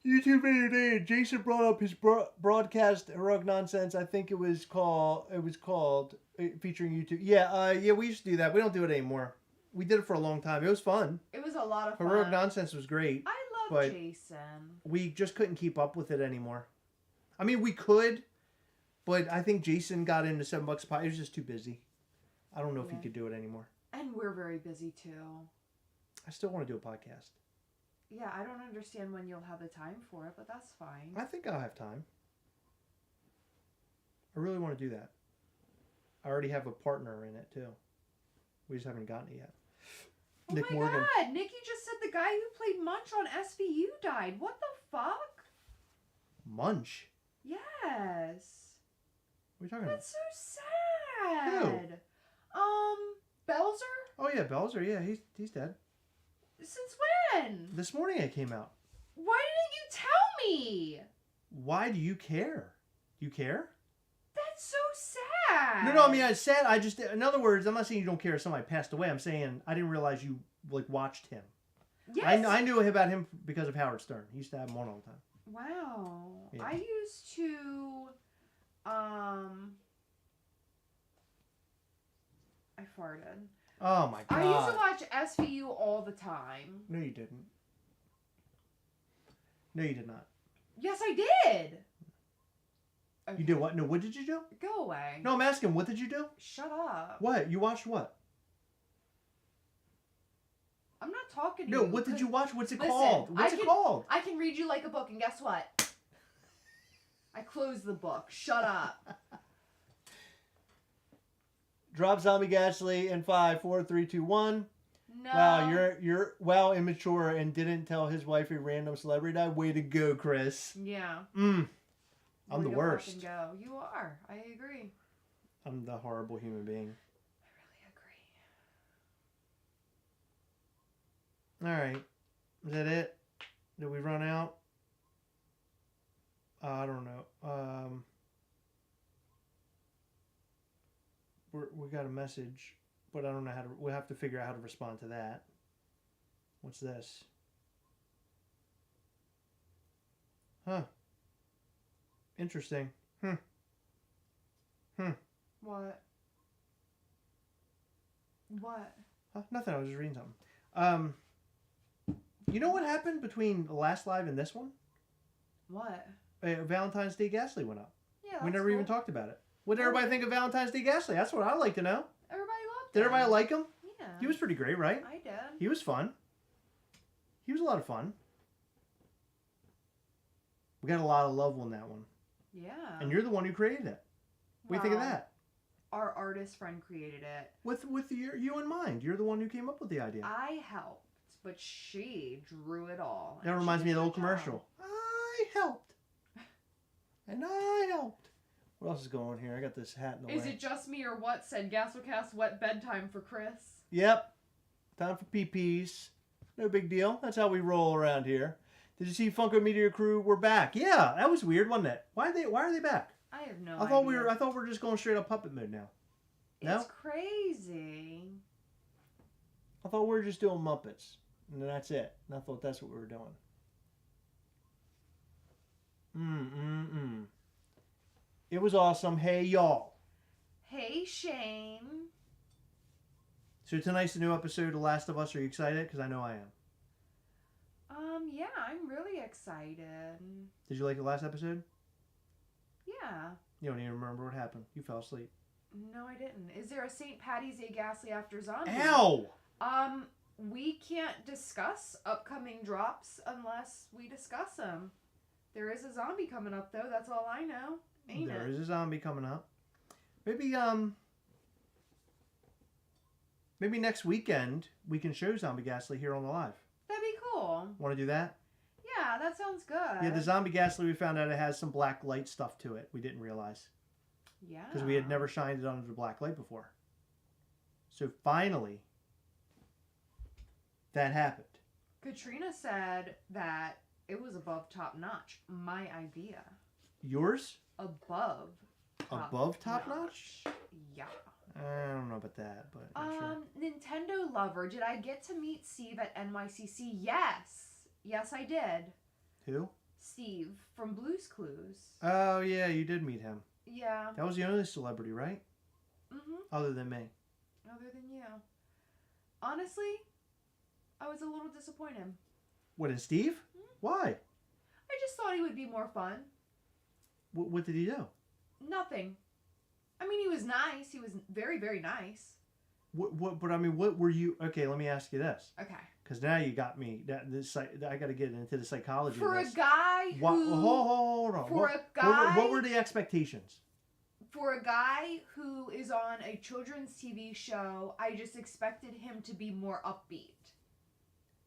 YouTube video today. Jason brought up his broadcast heroic nonsense. I think it was called featuring YouTube. Yeah, we used to do that. We don't do it anymore. We did it for a long time. It was fun. It was a lot of fun. Heroic nonsense was great. I love Jason. We just couldn't keep up with it anymore. I mean, we could, but I think Jason got into $7 a pop. He was just too busy. I don't know if he could do it anymore. And we're very busy too. I still want to do a podcast. Yeah, I don't understand when you'll have the time for it, but that's fine. I think I'll have time. I really want to do that. I already have a partner in it too. We just haven't gotten it yet. Oh Nick my Morgan. God, Nikki just said the guy who played Munch on SVU died. What the fuck? Munch? Yes. What are you talking about? That's so sad. Belzer? Oh yeah, Belzer. Yeah, he's dead. Since when? This morning it came out. Why didn't you tell me? Why do you care? Do you care? That's so sad. No, I mean, I said, in other words, I'm not saying you don't care if somebody passed away. I'm saying I didn't realize you, watched him. Yes. I knew about him because of Howard Stern. He used to have him on all the time. Wow. Yeah. I used to, I farted. Oh my God. I used to watch SVU all the time. No, you didn't. No, you did not. Yes, I did. Okay. You did what? No, what did you do? Go away. No, I'm asking, what did you do? Shut up. What? You watched what? I'm not talking to No, you. what did you watch? What's it Listen, called? What's it called? I can read you like a book, and guess what? I closed the book. Shut up. Drop Zombie Ghastly in 5, 4, 3, 2, 1. No. Wow, you're immature and didn't tell his wife a random celebrity died. Way to go, Chris. Yeah. I'm Way the to worst. fucking go. You are. I agree. I'm the horrible human being. I really agree. All right. Is that it? Did we run out? I don't know. We got a message, but I don't know how to. We'll have to figure out how to respond to that. What's this? Huh. Interesting. What? What? Huh? Nothing. I was just reading something. You know what happened between the last live and this one? What? Valentine's Day Ghastly went up. Yeah, We that's never cool. even talked about it. What did everybody think of Valentine's Day Ghastly? That's what I'd like to know. Everybody loved Did him. everybody like him? Yeah. He was pretty great, right? I did. He was fun. He was a lot of fun. We got a lot of love on that one. Yeah. And you're the one who created it. What do you think of that? Our artist friend created it. With you in mind. You're the one who came up with the idea. I helped, but she drew it all. That and reminds she me of did the a old good commercial. job. I helped. And I helped. What else is going on here? I got this hat in the Is way. it just me or what? Said Gastlecast wet bedtime for Chris. Yep. Time for PPs. No big deal. That's how we roll around here. Did you see Funko Media Crew? We're back. Yeah, that was weird, wasn't it? Why are they back? I have no I thought idea. we were just going straight up puppet mode now. No? It's crazy. I thought we were just doing Muppets. And that's it. And I thought that's what we were doing. It was awesome. Hey, y'all. Hey, Shane. So tonight's the new episode of The Last of Us. Are you excited? Because I know I am. Yeah, I'm really excited. Did you like the last episode? Yeah. You don't even remember what happened. You fell asleep. No, I didn't. Is there a St. Patty's Day Ghastly after Zombie? Ow! We can't discuss upcoming drops unless we discuss them. There is a zombie coming up, though. That's all I know. Ain't There it? is a zombie coming up. Maybe next weekend we can show Zombie Ghastly here on the live. That'd be cool. Want to do that? Yeah, that sounds good. Yeah, the Zombie Ghastly, we found out it has some black light stuff to it. We didn't realize. Yeah. Because we had never shined it under the black light before. So finally, that happened. Katrina said that it was above top notch. My idea. Yours? Above top notch? Yeah. I don't know about that, but I'm sure. Nintendo lover. Did I get to meet Steve at NYCC? Yes. Yes, I did. Who? Steve from Blue's Clues. Oh, yeah, you did meet him. Yeah. That was the only celebrity, right? Mm-hmm. Other than me. Other than you. Honestly, I was a little disappointed. What, in Steve? Why? I just thought he would be more fun. What did he do? Nothing. I mean, he was nice. He was very, very nice. But I mean, what were you? Okay, let me ask you this. Okay. Because now you got me. I got to get into the psychology. For of a this. guy who... Hold on. For a guy... What were the expectations? For a guy who is on a children's TV show, I just expected him to be more upbeat.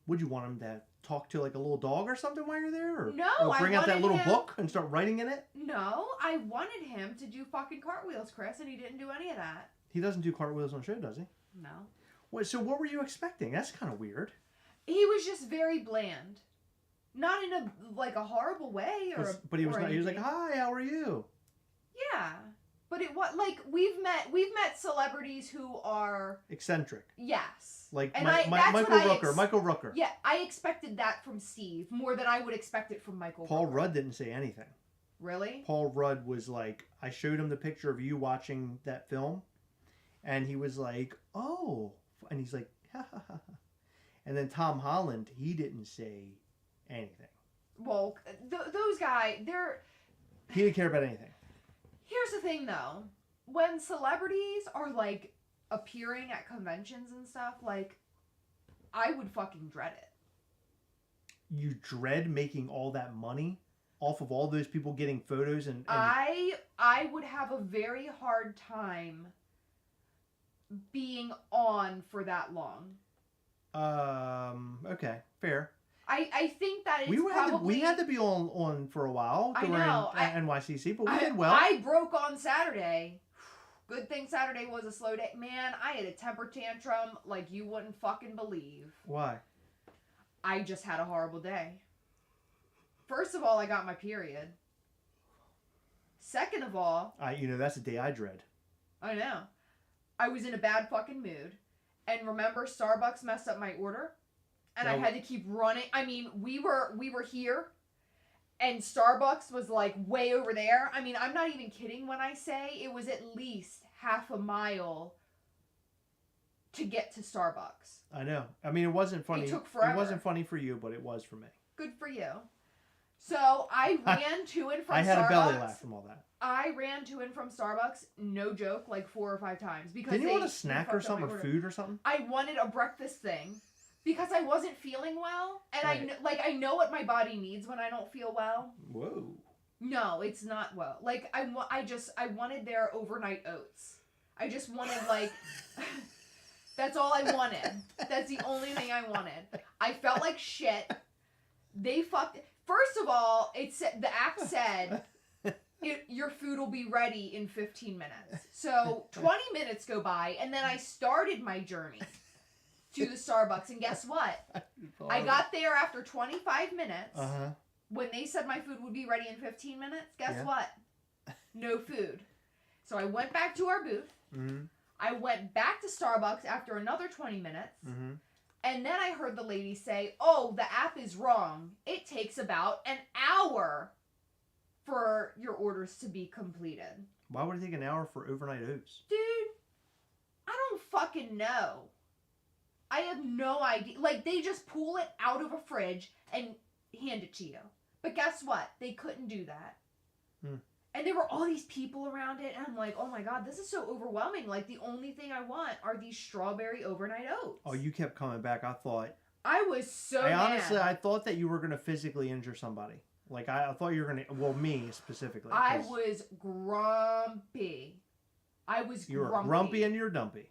Would you want him to talk to like a little dog or something while you're there? No, or bring out that little him... book and start writing in it? No, I wanted him to do fucking cartwheels, Chris, and he didn't do any of that. He doesn't do cartwheels on the show, does he? No. Wait, so what were you expecting? That's kind of weird. He was just very bland. Not in a horrible way But he was not. He was like, anything. "Hi, how are you?" Yeah. But it was like we've met celebrities who are Eccentric. yes. Like And Michael Rooker. Michael Rooker. Yeah, I expected that from Steve more than I would expect it from Michael Paul Rooker. Rudd didn't say anything. Really? Paul Rudd was like, I showed him the picture of you watching that film, and he was like, "Oh," and he's like, "Ha ha ha." And then Tom Holland, he didn't say anything. Well, those guys, they're... He didn't care about anything. Here's the thing, though. When celebrities are, like, appearing at conventions and stuff, like, I would fucking dread it. You dread making all that money off of all those people getting photos and... I would have a very hard time being on for that long. Okay, fair. I think that it's probably... We had to be on for a while during NYCC, but we did well. I broke on Saturday. Good thing Saturday was a slow day. Man, I had a temper tantrum like you wouldn't fucking believe. Why? I just had a horrible day. First of all, I got my period. Second of all, that's a day I dread. I know. I was in a bad fucking mood. And remember, Starbucks messed up my order? And I had to keep running. I mean, we were here, and Starbucks was like way over there. I mean, I'm not even kidding when I say it was at least half a mile to get to Starbucks. I know. I mean, it wasn't funny. It took forever. It wasn't funny for you, but it was for me. Good for you. So I ran to and from Starbucks. I had a belly laugh from all that. I ran to and from Starbucks, no joke, like 4 or 5 times. Because Didn't you want a snack or something, or food or something? I wanted a breakfast thing because I wasn't feeling well. And right. I know what my body needs when I don't feel well. Whoa. No, it's not well. Like, I wanted their overnight oats. I just wanted, like... That's all I wanted. That's the only thing I wanted. I felt like shit. They fucked... First of all, the app said, your food will be ready in 15 minutes. So 20 minutes go by, and then I started my journey to the Starbucks. And guess what? I got there after 25 minutes. Uh-huh. When they said my food would be ready in 15 minutes, guess what? No food. So I went back to our booth. Mm-hmm. I went back to Starbucks after another 20 minutes. Mm-hmm. And then I heard the lady say, oh, the app is wrong. It takes about an hour for your orders to be completed. Why would it take an hour for overnight oats? Dude, I don't fucking know. I have no idea. Like, they just pull it out of a fridge and hand it to you. But guess what? They couldn't do that. Hmm. And there were all these people around it, and I'm like, oh my god, this is so overwhelming. Like, the only thing I want are these strawberry overnight oats. Oh, you kept coming back. I thought... I was so mad. Honestly, I thought that you were going to physically injure somebody. Like, I thought you were going to... Well, me, specifically. I was grumpy. You were grumpy and you're dumpy.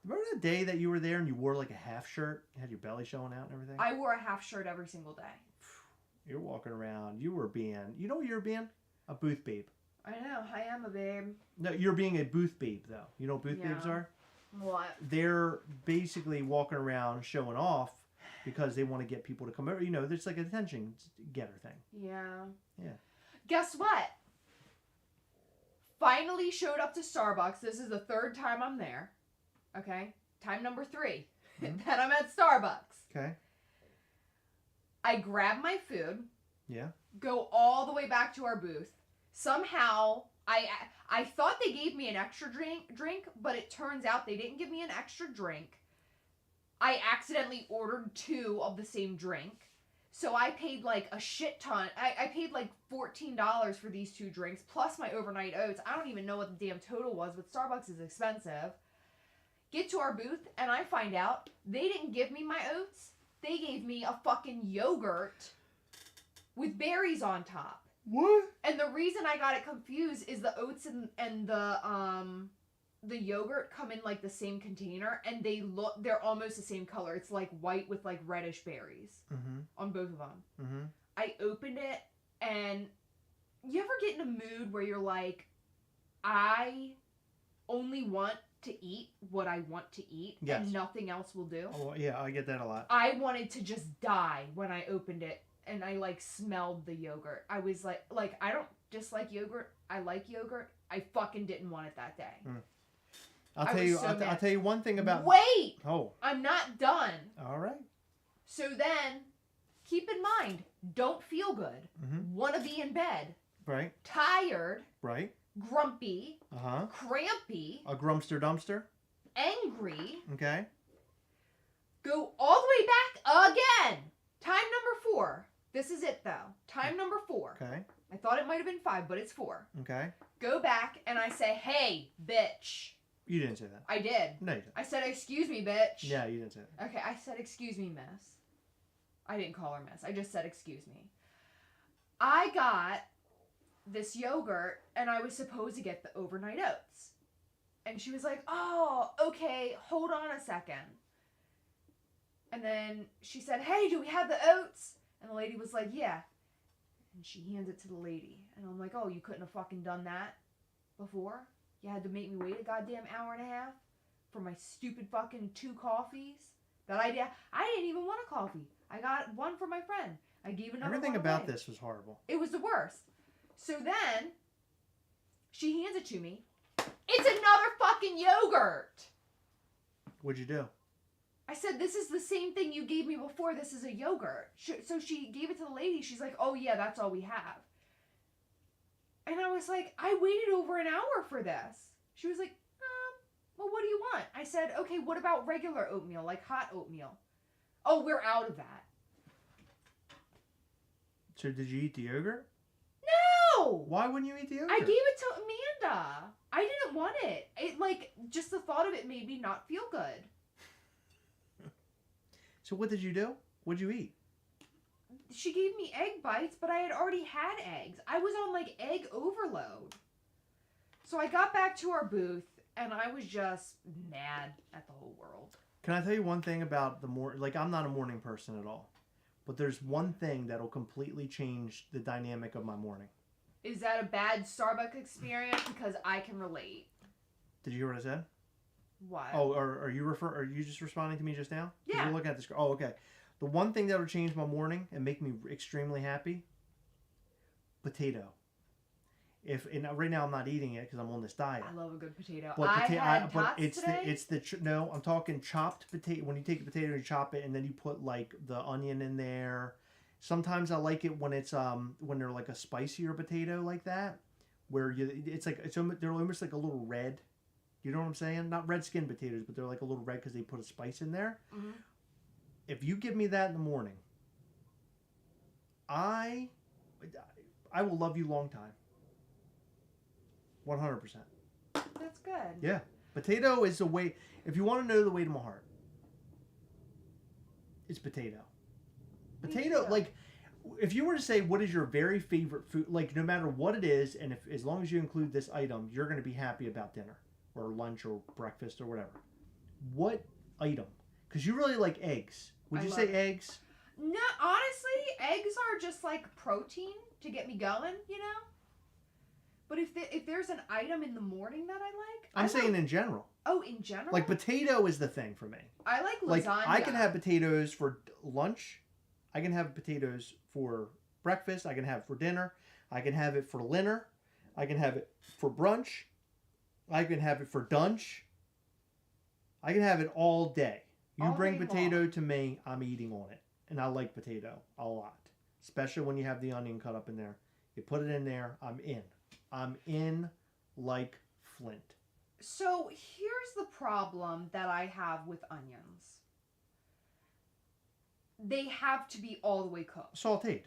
Remember that day that you were there and you wore, like, a half shirt? You had your belly showing out and everything? I wore a half shirt every single day. You're walking around. You were being... You know what you were being? A booth babe. I know. I am a babe. No, you're being a booth babe, though. You know what booth babes are? What? They're basically walking around showing off because they want to get people to come over. You know, there's like an attention getter thing. Yeah. Yeah. Guess what? Finally showed up to Starbucks. This is the 3rd time I'm there. Okay? Time number 3. Mm-hmm. That I'm at Starbucks. Okay. I grab my food. Yeah. Go all the way back to our booth. Somehow, I thought they gave me an extra drink, but it turns out they didn't give me an extra drink. I accidentally ordered 2 of the same drink. So I paid like a shit ton. I paid like $14 for these 2 drinks, plus my overnight oats. I don't even know what the damn total was, but Starbucks is expensive. Get to our booth, and I find out they didn't give me my oats. They gave me a fucking yogurt with berries on top. What? And the reason I got it confused is the oats and the yogurt come in like the same container, and they're almost the same color. It's like white with like reddish berries on both of them. Mm-hmm. I opened it, and you ever get in a mood where you're like, I only want to eat what I want to eat, and nothing else will do? Oh, yeah, I get that a lot. I wanted to just die when I opened it, and I like smelled the yogurt. I was like I don't dislike yogurt. I like yogurt. I fucking didn't want it that day. Mm. I'll tell you one thing about... Wait! Oh. I'm not done. All right. So then, keep in mind, don't feel good. Mm-hmm. Want to be in bed. Right. Tired. Right. Grumpy. Uh-huh. Crampy. A grumpster dumpster. Angry. Okay. Go all the way back again. Time number 4. This is it, though. Time number 4. Okay. I thought it might have been 5, but it's 4. Okay. Go back, and I say, hey, bitch. You didn't say that. I did. No, you didn't. I said, excuse me, bitch. Yeah, you didn't say that. Okay, I said, excuse me, miss. I didn't call her miss. I just said, excuse me. I got this yogurt, and I was supposed to get the overnight oats. And she was like, oh, okay, hold on a second. And then she said, hey, do we have the oats? And the lady was like, yeah. And she hands it to the lady. And I'm like, oh, you couldn't have fucking done that before? You had to make me wait a goddamn hour and a half for my stupid fucking 2 coffees that I didn't even want a coffee. I got one for my friend. I gave another Everything one about away. this was horrible. It was the worst. So then, she hands it to me. It's another fucking yogurt! What'd you do? I said, this is the same thing you gave me before. This is a yogurt. So she gave it to the lady. She's like, oh yeah, that's all we have. And I was like, I waited over an hour for this. She was like, well, what do you want? I said, okay, what about regular oatmeal, like hot oatmeal? Oh, we're out of that. So did you eat the yogurt? No! Why wouldn't you eat the yogurt? I gave it to Amanda. I didn't want it. It, like, just the thought of it made me not feel good. So what did you do? What'd you eat? She gave me egg bites, but I had already had eggs. I was on, like, egg overload. So I got back to our booth, and I was just mad at the whole world. Can I tell you one thing about the morning? Like, I'm not a morning person at all. But there's one thing that'll completely change the dynamic of my morning. Is that a bad Starbucks experience? Because I can relate. Did you hear what I said? What? Oh, are you just responding to me just now? 'Cause Yeah. You're looking at the screen. Oh, okay. The one thing that'll change my morning and make me extremely happy, potato. Right now I'm not eating it because I'm on this diet. I love a good potato. But I had tots it's today. no, I'm talking chopped potato. When you take the potato and you chop it and then you put like the onion in there. Sometimes I like it when it's when they're like a spicier potato like that, where they're almost like a little red. You know what I'm saying? Not red skin potatoes, but they're like a little red because they put a spice in there. Mm-hmm. If you give me that in the morning, I will love you long time. 100%. That's good. Yeah. Potato is the way, if you want to know the way to my heart, it's potato. Potato, like, if you were to say, what is your very favorite food, like, no matter what it is, and as long as you include this item, you're going to be happy about dinner, or lunch, or breakfast, or whatever. What item? Because you really like eggs. Would you say eggs? No, honestly, eggs are just like protein to get me going, you know? But if there's an item in the morning that I like... I'm saying in general. Oh, in general? Like, potato is the thing for me. I like lasagna. Like, I can have potatoes for lunch. I can have potatoes for breakfast. I can have it for dinner. I can have it for dinner. I can have it for brunch. I can have it for dunch. I can have it all day. You All bring day potato long. to me, I'm eating on it. And I like potato a lot. Especially when you have the onion cut up in there. You put it in there, I'm in. I'm in like Flint. So here's the problem that I have with onions. They have to be all the way cooked. Sauteed.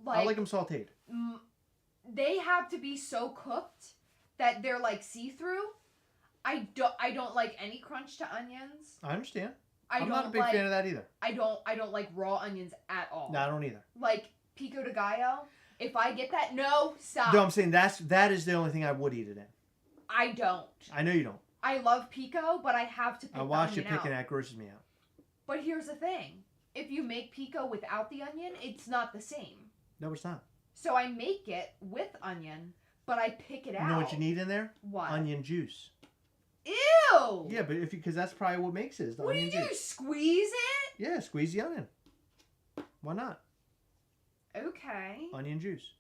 Like, I like them sauteed. They have to be so cooked that they're like see-through. I don't like any crunch to onions. I understand. I'm not a big fan of that either. I don't like raw onions at all. No, I don't either. Like pico de gallo. If I get that, no, stop. No, I'm saying that is the only thing I would eat it in. I don't. I know you don't. I love pico, but I have to pick I watched you the onion picking out. that grosses me out. But here's the thing. If you make pico without the onion, it's not the same. No, it's not. So I make it with onion, but I pick it out. You know what you need in there? What? Onion juice. Ew! Yeah, but because that's probably what makes it. Is the What do onion you do? juice. Squeeze it? Yeah, squeeze the onion. Why not? Okay. Onion juice.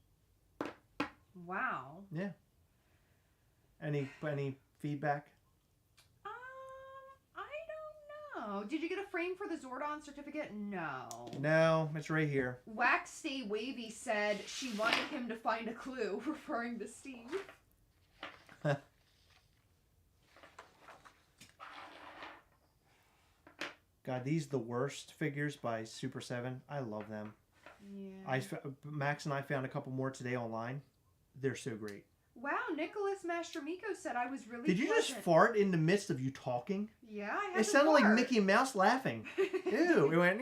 Wow. Yeah. Any feedback? I don't know. Did you get a frame for the Zordon certificate? No. No, it's right here. Wax Stay Wavy said she wanted him to find a clue, referring to Steve. God, these the worst figures by Super 7. I love them. Yeah. Max and I found a couple more today online. They're so great. Wow, Nicholas Mastramico said I was really Did you just pleasant. fart in the midst of you talking? Yeah, I had It to sounded like fart. Mickey Mouse laughing. Ew. It went,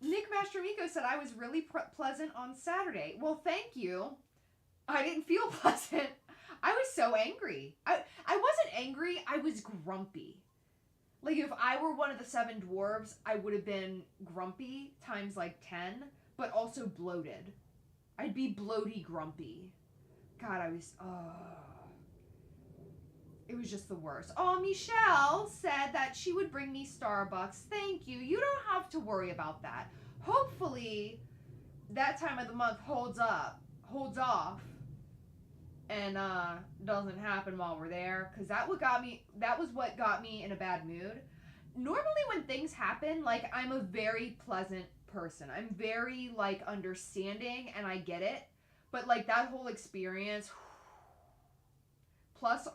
Nick Mastramico said I was really pleasant on Saturday. Well, thank you. I didn't feel pleasant. I was so angry. I wasn't angry. I was grumpy. Like, if I were one of the 7 dwarves, I would have been grumpy times like 10, but also bloated. I'd be bloaty grumpy. God, it was just the worst. Oh, Michelle said that she would bring me Starbucks. Thank you. You don't have to worry about that. Hopefully, that time of the month holds up. holds off and doesn't happen while we're there, because that was what got me in a bad mood. Normally when things happen, like, I'm a very pleasant person. I'm very, like, understanding, and I get it. But, like, that whole experience, plus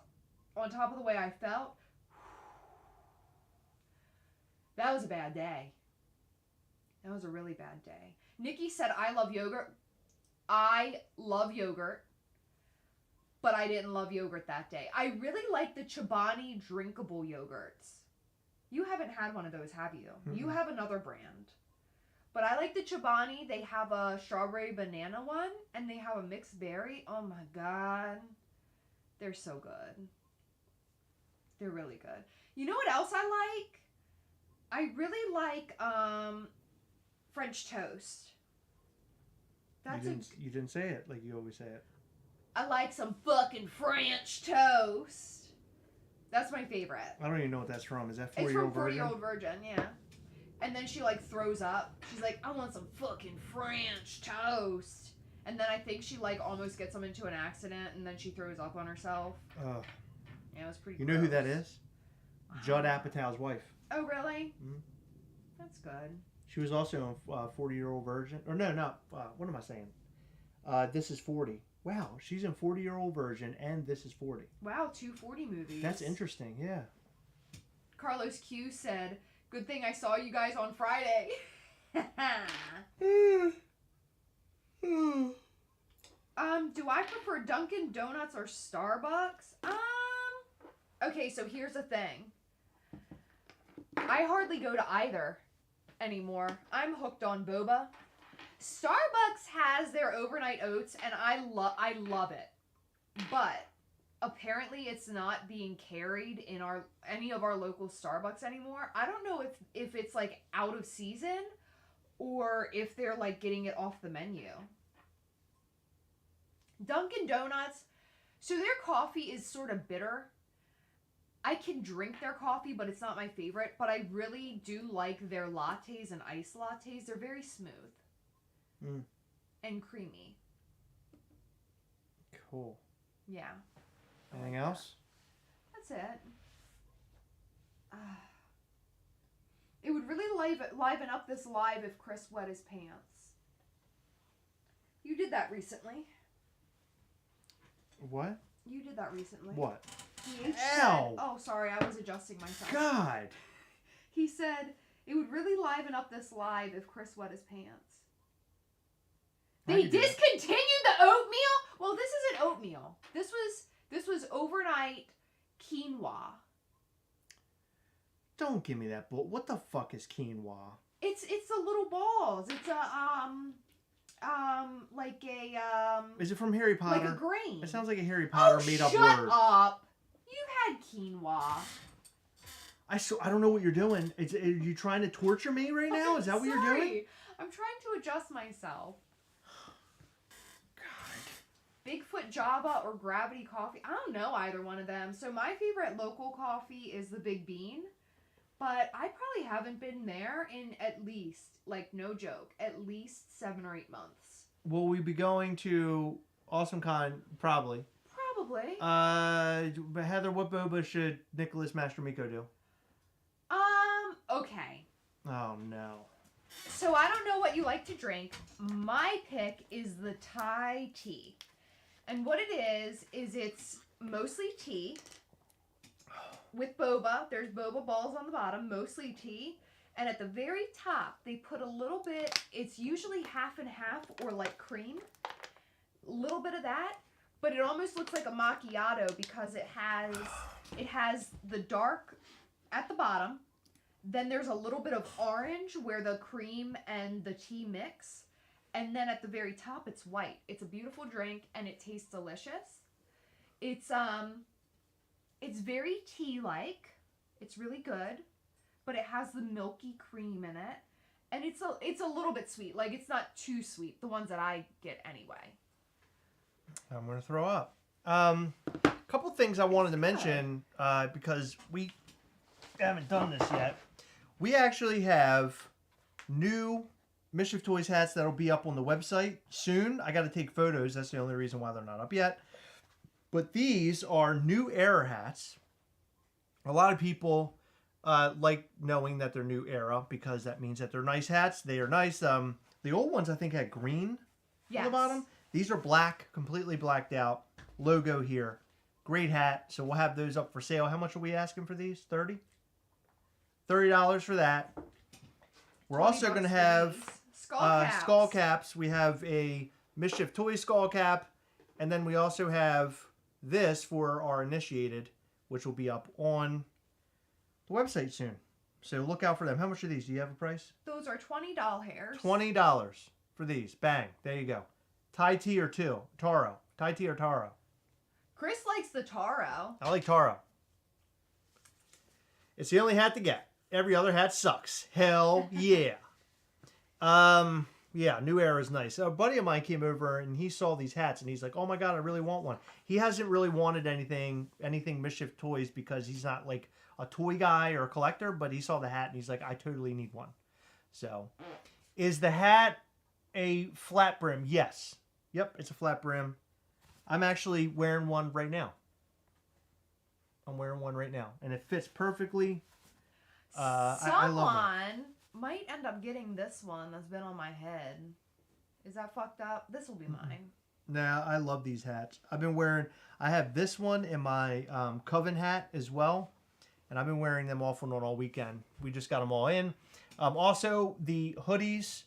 on top of the way I felt, that was a bad day. That was a really bad day. Nikki said, I love yogurt. I love yogurt, but I didn't love yogurt that day. I really like the Chobani drinkable yogurts. You haven't had one of those, have you? Mm-hmm. You have another brand. But I like the Chobani. They have a strawberry banana one, and they have a mixed berry. Oh my God. They're so good. They're really good. You know what else I like? I really like French toast. You didn't say it like you always say it. I like some fucking French toast. That's my favorite. I don't even know what that's from. Is that 4-year-old virgin? It's from 4-Year-Old Virgin, yeah. And then she, like, throws up. She's like, I want some fucking French toast. And then I think she, like, almost gets them into an accident, and then she throws up on herself. Yeah, it was pretty gross. You know who that is? Judd Apatow's wife. Oh, really? Mm-hmm. That's good. She was also on 40-Year-Old Virgin. Or no, what am I saying? This is 40. Wow, she's in 40-Year-Old Virgin and This is 40. Wow, 2 40 movies. That's interesting, yeah. Carlos Q said, good thing I saw you guys on Friday. Do I prefer Dunkin' Donuts or Starbucks? Okay, so here's the thing. I hardly go to either anymore. I'm hooked on Boba. Starbucks has their overnight oats, and I love it. But apparently it's not being carried in any of our local Starbucks anymore. I don't know if it's, like, out of season or if they're, like, getting it off the menu. Dunkin' Donuts, so their coffee is sort of bitter. I can drink their coffee, but it's not my favorite. But I really do like their lattes and iced lattes. They're very smooth. And creamy. Cool. Yeah. Anything else? That's it. It would really liven up this live if Chris wet his pants. You did that recently. What? You did that recently. What? Ow! Oh, sorry, I was adjusting myself. God! He said, it would really liven up this live if Chris wet his pants. They discontinued the oatmeal? Well, this isn't oatmeal. This was overnight quinoa. Don't give me that bull. What the fuck is quinoa? It's the little balls. It's like a Is it from Harry Potter? Like a grain. It sounds like a Harry Potter made up word. Shut up! You had quinoa. I don't know what you're doing. Are you trying to torture me right now? Is that what you're doing? I'm trying to adjust myself. Bigfoot Java or Gravity Coffee. I don't know either one of them. So my favorite local coffee is the Big Bean. But I probably haven't been there in at least, like, no joke, at least 7 or 8 months. Will we be going to AwesomeCon? Probably. Probably. Heather, what boba should Nicholas Mastromiko do? Okay. Oh, no. So I don't know what you like to drink. My pick is the Thai tea. And what it is it's mostly tea with boba. There's boba balls on the bottom, mostly tea. And at the very top, they put a little bit, it's usually half and half or like cream. A little bit of that, but it almost looks like a macchiato because it has the dark at the bottom. Then there's a little bit of orange where the cream and the tea mix. And then at the very top, it's white. It's a beautiful drink, and it tastes delicious. It's very tea-like. It's really good, but it has the milky cream in it, and it's a little bit sweet. Like, it's not too sweet. The ones that I get anyway. I'm gonna throw up. Couple things I wanted to mention because we haven't done this yet. We actually have new Mischief Toys hats that'll be up on the website soon. I got to take photos. That's the only reason why they're not up yet. But these are new era hats. A lot of people like knowing that they're new era because that means that they're nice hats. They are nice. The old ones I think had green on the bottom. These are black, completely blacked out. Logo here. Great hat. So we'll have those up for sale. How much are we asking for these? $30? $30 for that. We're also going to have skull caps. We have a Mischief Toy skull cap. And then we also have this for our initiated, which will be up on the website soon. So look out for them. How much are these? Do you have a price? Those are $20 hairs. $20 for these. Bang. There you go. Thai tea or Taro. Thai tea or Taro. Chris likes the Taro. I like Taro. It's the only hat to get. Every other hat sucks. Hell yeah. Yeah, New Era is nice. A buddy of mine came over and he saw these hats and he's like, oh my God, I really want one. He hasn't really wanted anything Mischief Toys because he's not like a toy guy or a collector, but he saw the hat and he's like, I totally need one. So, is the hat a flat brim? Yes. Yep, it's a flat brim. I'm actually wearing one right now. I'm wearing one right now. And it fits perfectly. I love it. Might end up getting this one that's been on my head. Is that fucked up? This will be mine. Nah, I love these hats. I have this one in my Coven hat as well. And I've been wearing them off and on all weekend. We just got them all in. Also, the hoodies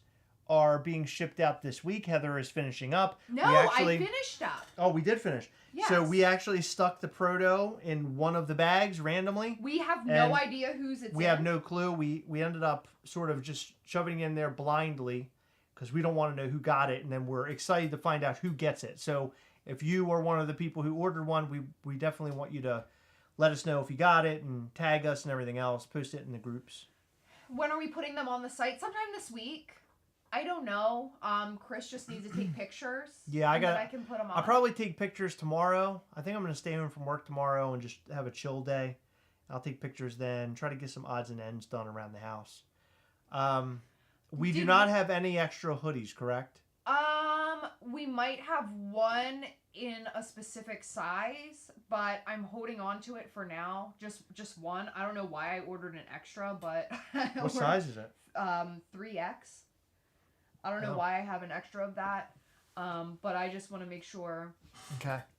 are being shipped out this week. Heather is finishing up. No, I finished up. Oh, we did finish. Yes. So we actually stuck the proto in one of the bags randomly. We have no idea whose it's in. We have no clue. We ended up sort of just shoving it in there blindly because we don't want to know who got it. And then we're excited to find out who gets it. So if you are one of the people who ordered one, we definitely want you to let us know if you got it and tag us and everything else. Post it in the groups. When are we putting them on the site? Sometime this week. I don't know. Chris just needs to take pictures. Yeah, I can put them on. I'll probably take pictures tomorrow. I think I'm going to stay home from work tomorrow and just have a chill day. I'll take pictures then. Try to get some odds and ends done around the house. We do not have any extra hoodies, correct? We might have one in a specific size, but I'm holding on to it for now. Just one. I don't know why I ordered an extra, but what size is it? 3X. I don't know why I have an extra of that, but I just want to make sure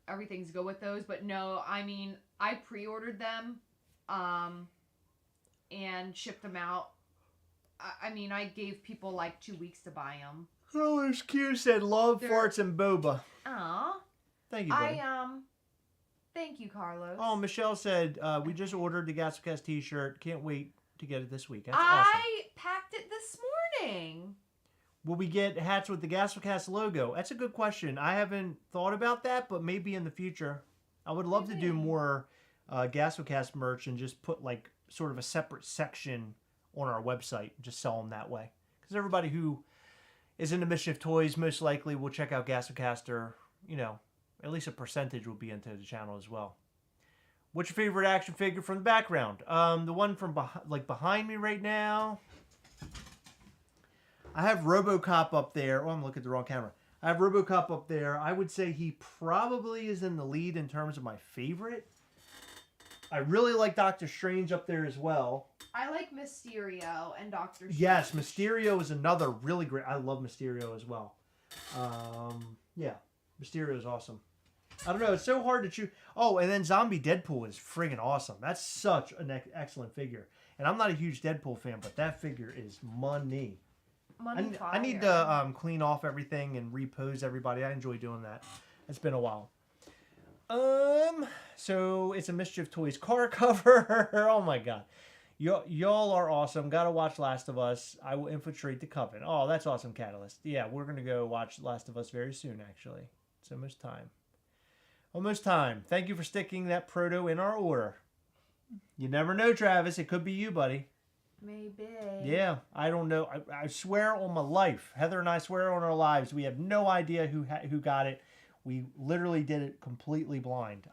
everything's good with those. But no, I mean, I pre-ordered them and shipped them out. I mean, I gave people like 2 weeks to buy them. Oh, there's Q said, love farts and boba. Aw. Thank you, buddy. Thank you, Carlos. Oh, Michelle said, we just ordered the Gastlecast t-shirt. Can't wait to get it this week. That's awesome. I packed it this morning. Will we get hats with the Gastlecast logo? That's a good question. I haven't thought about that, but maybe in the future. I would love to do more Gastlecast merch and just put like sort of a separate section on our website and just sell them that way. Because everybody who is into Mischief Toys most likely will check out Gastlecast, or, you know, at least a percentage will be into the channel as well. What's your favorite action figure from the background? The one from behind me right now. I have RoboCop up there. Oh, I'm looking at the wrong camera. I have RoboCop up there. I would say he probably is in the lead in terms of my favorite. I really like Doctor Strange up there as well. I like Mysterio and Doctor Strange. Yes, Mysterio is another really great. I love Mysterio as well. Yeah, Mysterio is awesome. I don't know. It's so hard to choose. Oh, and then Zombie Deadpool is friggin' awesome. That's such an excellent figure. And I'm not a huge Deadpool fan, but that figure is money. I need to clean off everything and repose everybody. I enjoy doing that. It's been a while. So it's a Mischief Toys car cover. Oh my God. Y'all are awesome. Gotta watch Last of Us. I will infiltrate the Coven. Oh, that's awesome, Catalyst. Yeah, we're gonna go watch Last of Us very soon, actually. It's almost time. Almost time. Thank you for sticking that proto in our order. You never know, Travis. It could be you, buddy. Maybe. Yeah, I don't know. I swear on my life. Heather and I swear on our lives. We have no idea who got it. We literally did it completely blind,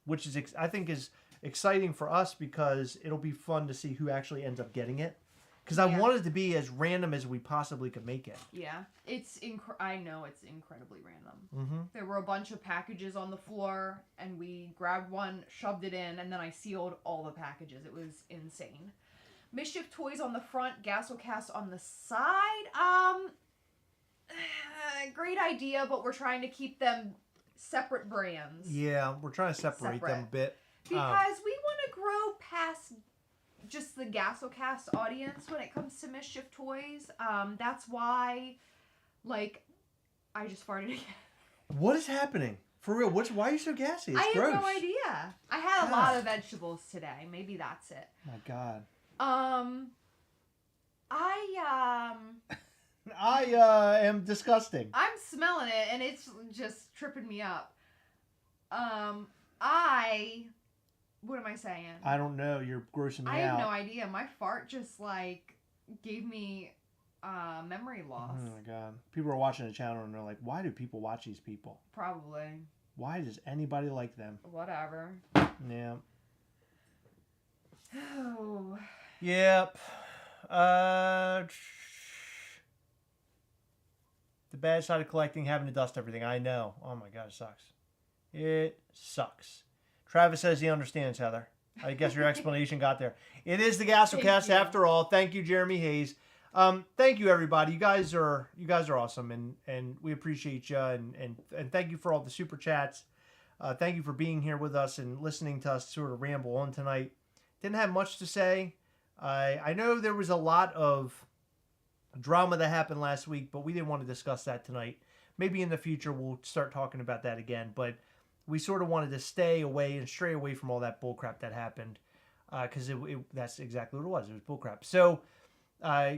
which is I think is exciting for us because it'll be fun to see who actually ends up getting it. Because I Yeah. wanted to be as random as we possibly could make it. Yeah, I know it's incredibly random. Mm-hmm. There were a bunch of packages on the floor, and we grabbed one, shoved it in, and then I sealed all the packages. It was insane. Mischief Toys on the front, Gastlecast on the side. Great idea, but we're trying to keep them separate brands. Yeah, we're trying to separate them a bit. Because we want to grow past just the Gastlecast audience when it comes to Mischief Toys. That's why, like, I just farted again. What is happening? For real, why are you so gassy? It's I gross. have no idea. I had a lot of vegetables today. Maybe that's it. My God. I am disgusting. I'm smelling it and it's just tripping me up. What am I saying? I don't know. You're grossing me out. I have no idea. My fart just like gave me memory loss. Oh my God. People are watching the channel and they're like, why do people watch these people? Probably. Why does anybody like them? Whatever. Yeah. Oh. Yep. The bad side of collecting, having to dust everything. I know. Oh my God, it sucks. It sucks. Travis says he understands, Heather. I guess your explanation got there. It is the Gastlecast after all. Thank you, Jeremy Hayes. Thank you, everybody. You guys are awesome, and we appreciate you, and thank you for all the super chats. Thank you for being here with us and listening to us sort of ramble on tonight. Didn't have much to say. I know there was a lot of drama that happened last week, but we didn't want to discuss that tonight. Maybe in the future we'll start talking about that again, but we sort of wanted to stay away and stray away from all that bullcrap that happened, because that's exactly what it was. It was bullcrap. So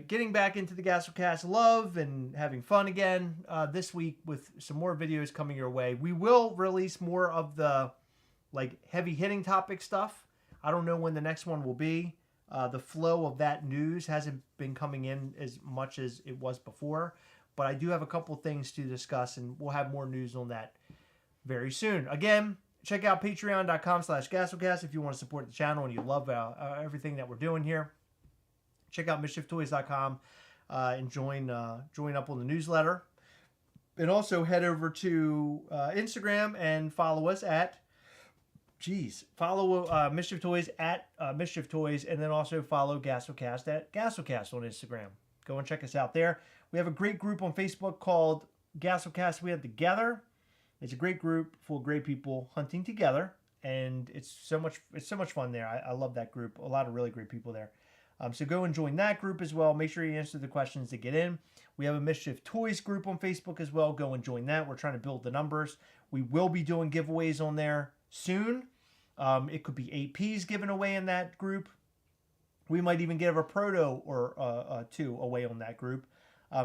getting back into the Gastlecast love and having fun again this week with some more videos coming your way. We will release more of the like heavy hitting topic stuff. I don't know when the next one will be. The flow of that news hasn't been coming in as much as it was before, but I do have a couple things to discuss, and we'll have more news on that very soon. Again, check out patreon.com/Gastlecast if you want to support the channel and you love everything that we're doing here. Check out mischieftoys.com and join up on the newsletter. And also head over to Instagram and follow us at Mischief Toys at Mischief Toys, and then also follow Gastlecast at Gastlecast on Instagram. Go and check us out there. We have a great group on Facebook called Gastlecast We Have Together. It's a great group full of great people hunting together, and it's so much fun there. I love that group. A lot of really great people there. So go and join that group as well. Make sure you answer the questions to get in. We have a Mischief Toys group on Facebook as well. Go and join that. We're trying to build the numbers. We will be doing giveaways on there soon. It could be APs given away in that group. We might even give a proto or two away on that group.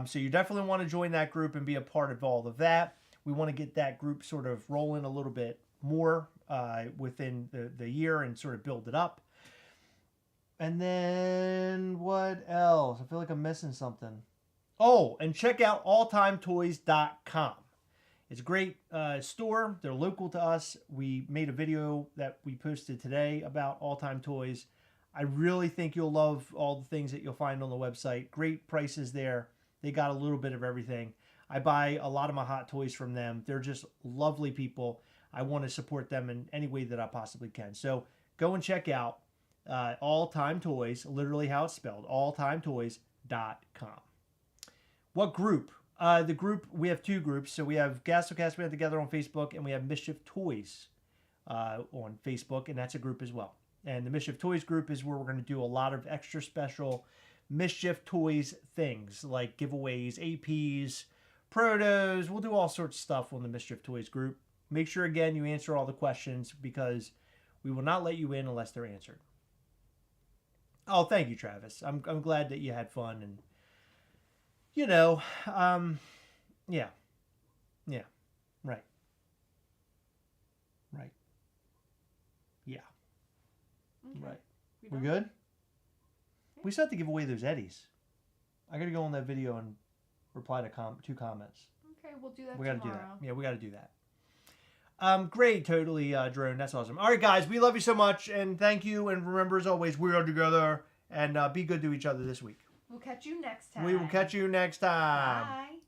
So you definitely want to join that group and be a part of all of that. We want to get that group sort of rolling a little bit more within the year and sort of build it up. And then what else? I feel like I'm missing something. Oh, and check out alltimetoys.com. It's a great store. They're local to us. We made a video that we posted today about All Time Toys. I really think you'll love all the things that you'll find on the website. Great prices there. They got a little bit of everything. I buy a lot of my hot toys from them. They're just lovely people. I want to support them in any way that I possibly can. So go and check out All Time Toys, literally how it's spelled, alltimetoys.com. What group? The group, we have two groups. So we have Gastlecast We Have Together on Facebook, and we have Mischief Toys on Facebook, and that's a group as well. And the Mischief Toys group is where we're going to do a lot of extra special Mischief Toys things, like giveaways, APs, protos. We'll do all sorts of stuff on the Mischief Toys group. Make sure, again, you answer all the questions, because we will not let you in unless they're answered. Oh, thank you, Travis. I'm glad that you had fun, and you know, yeah, right, yeah, Okay. right. We good? Yeah. We still have to give away those Eddies. I got to go on that video and reply to two comments. Okay, we'll do that We got to do tomorrow. that. Yeah, we got to do that. Great, totally, Drone. That's awesome. All right, guys, we love you so much, and thank you. And remember, as always, we are together, and be good to each other this week. We'll catch you next time. We will catch you next time. Bye.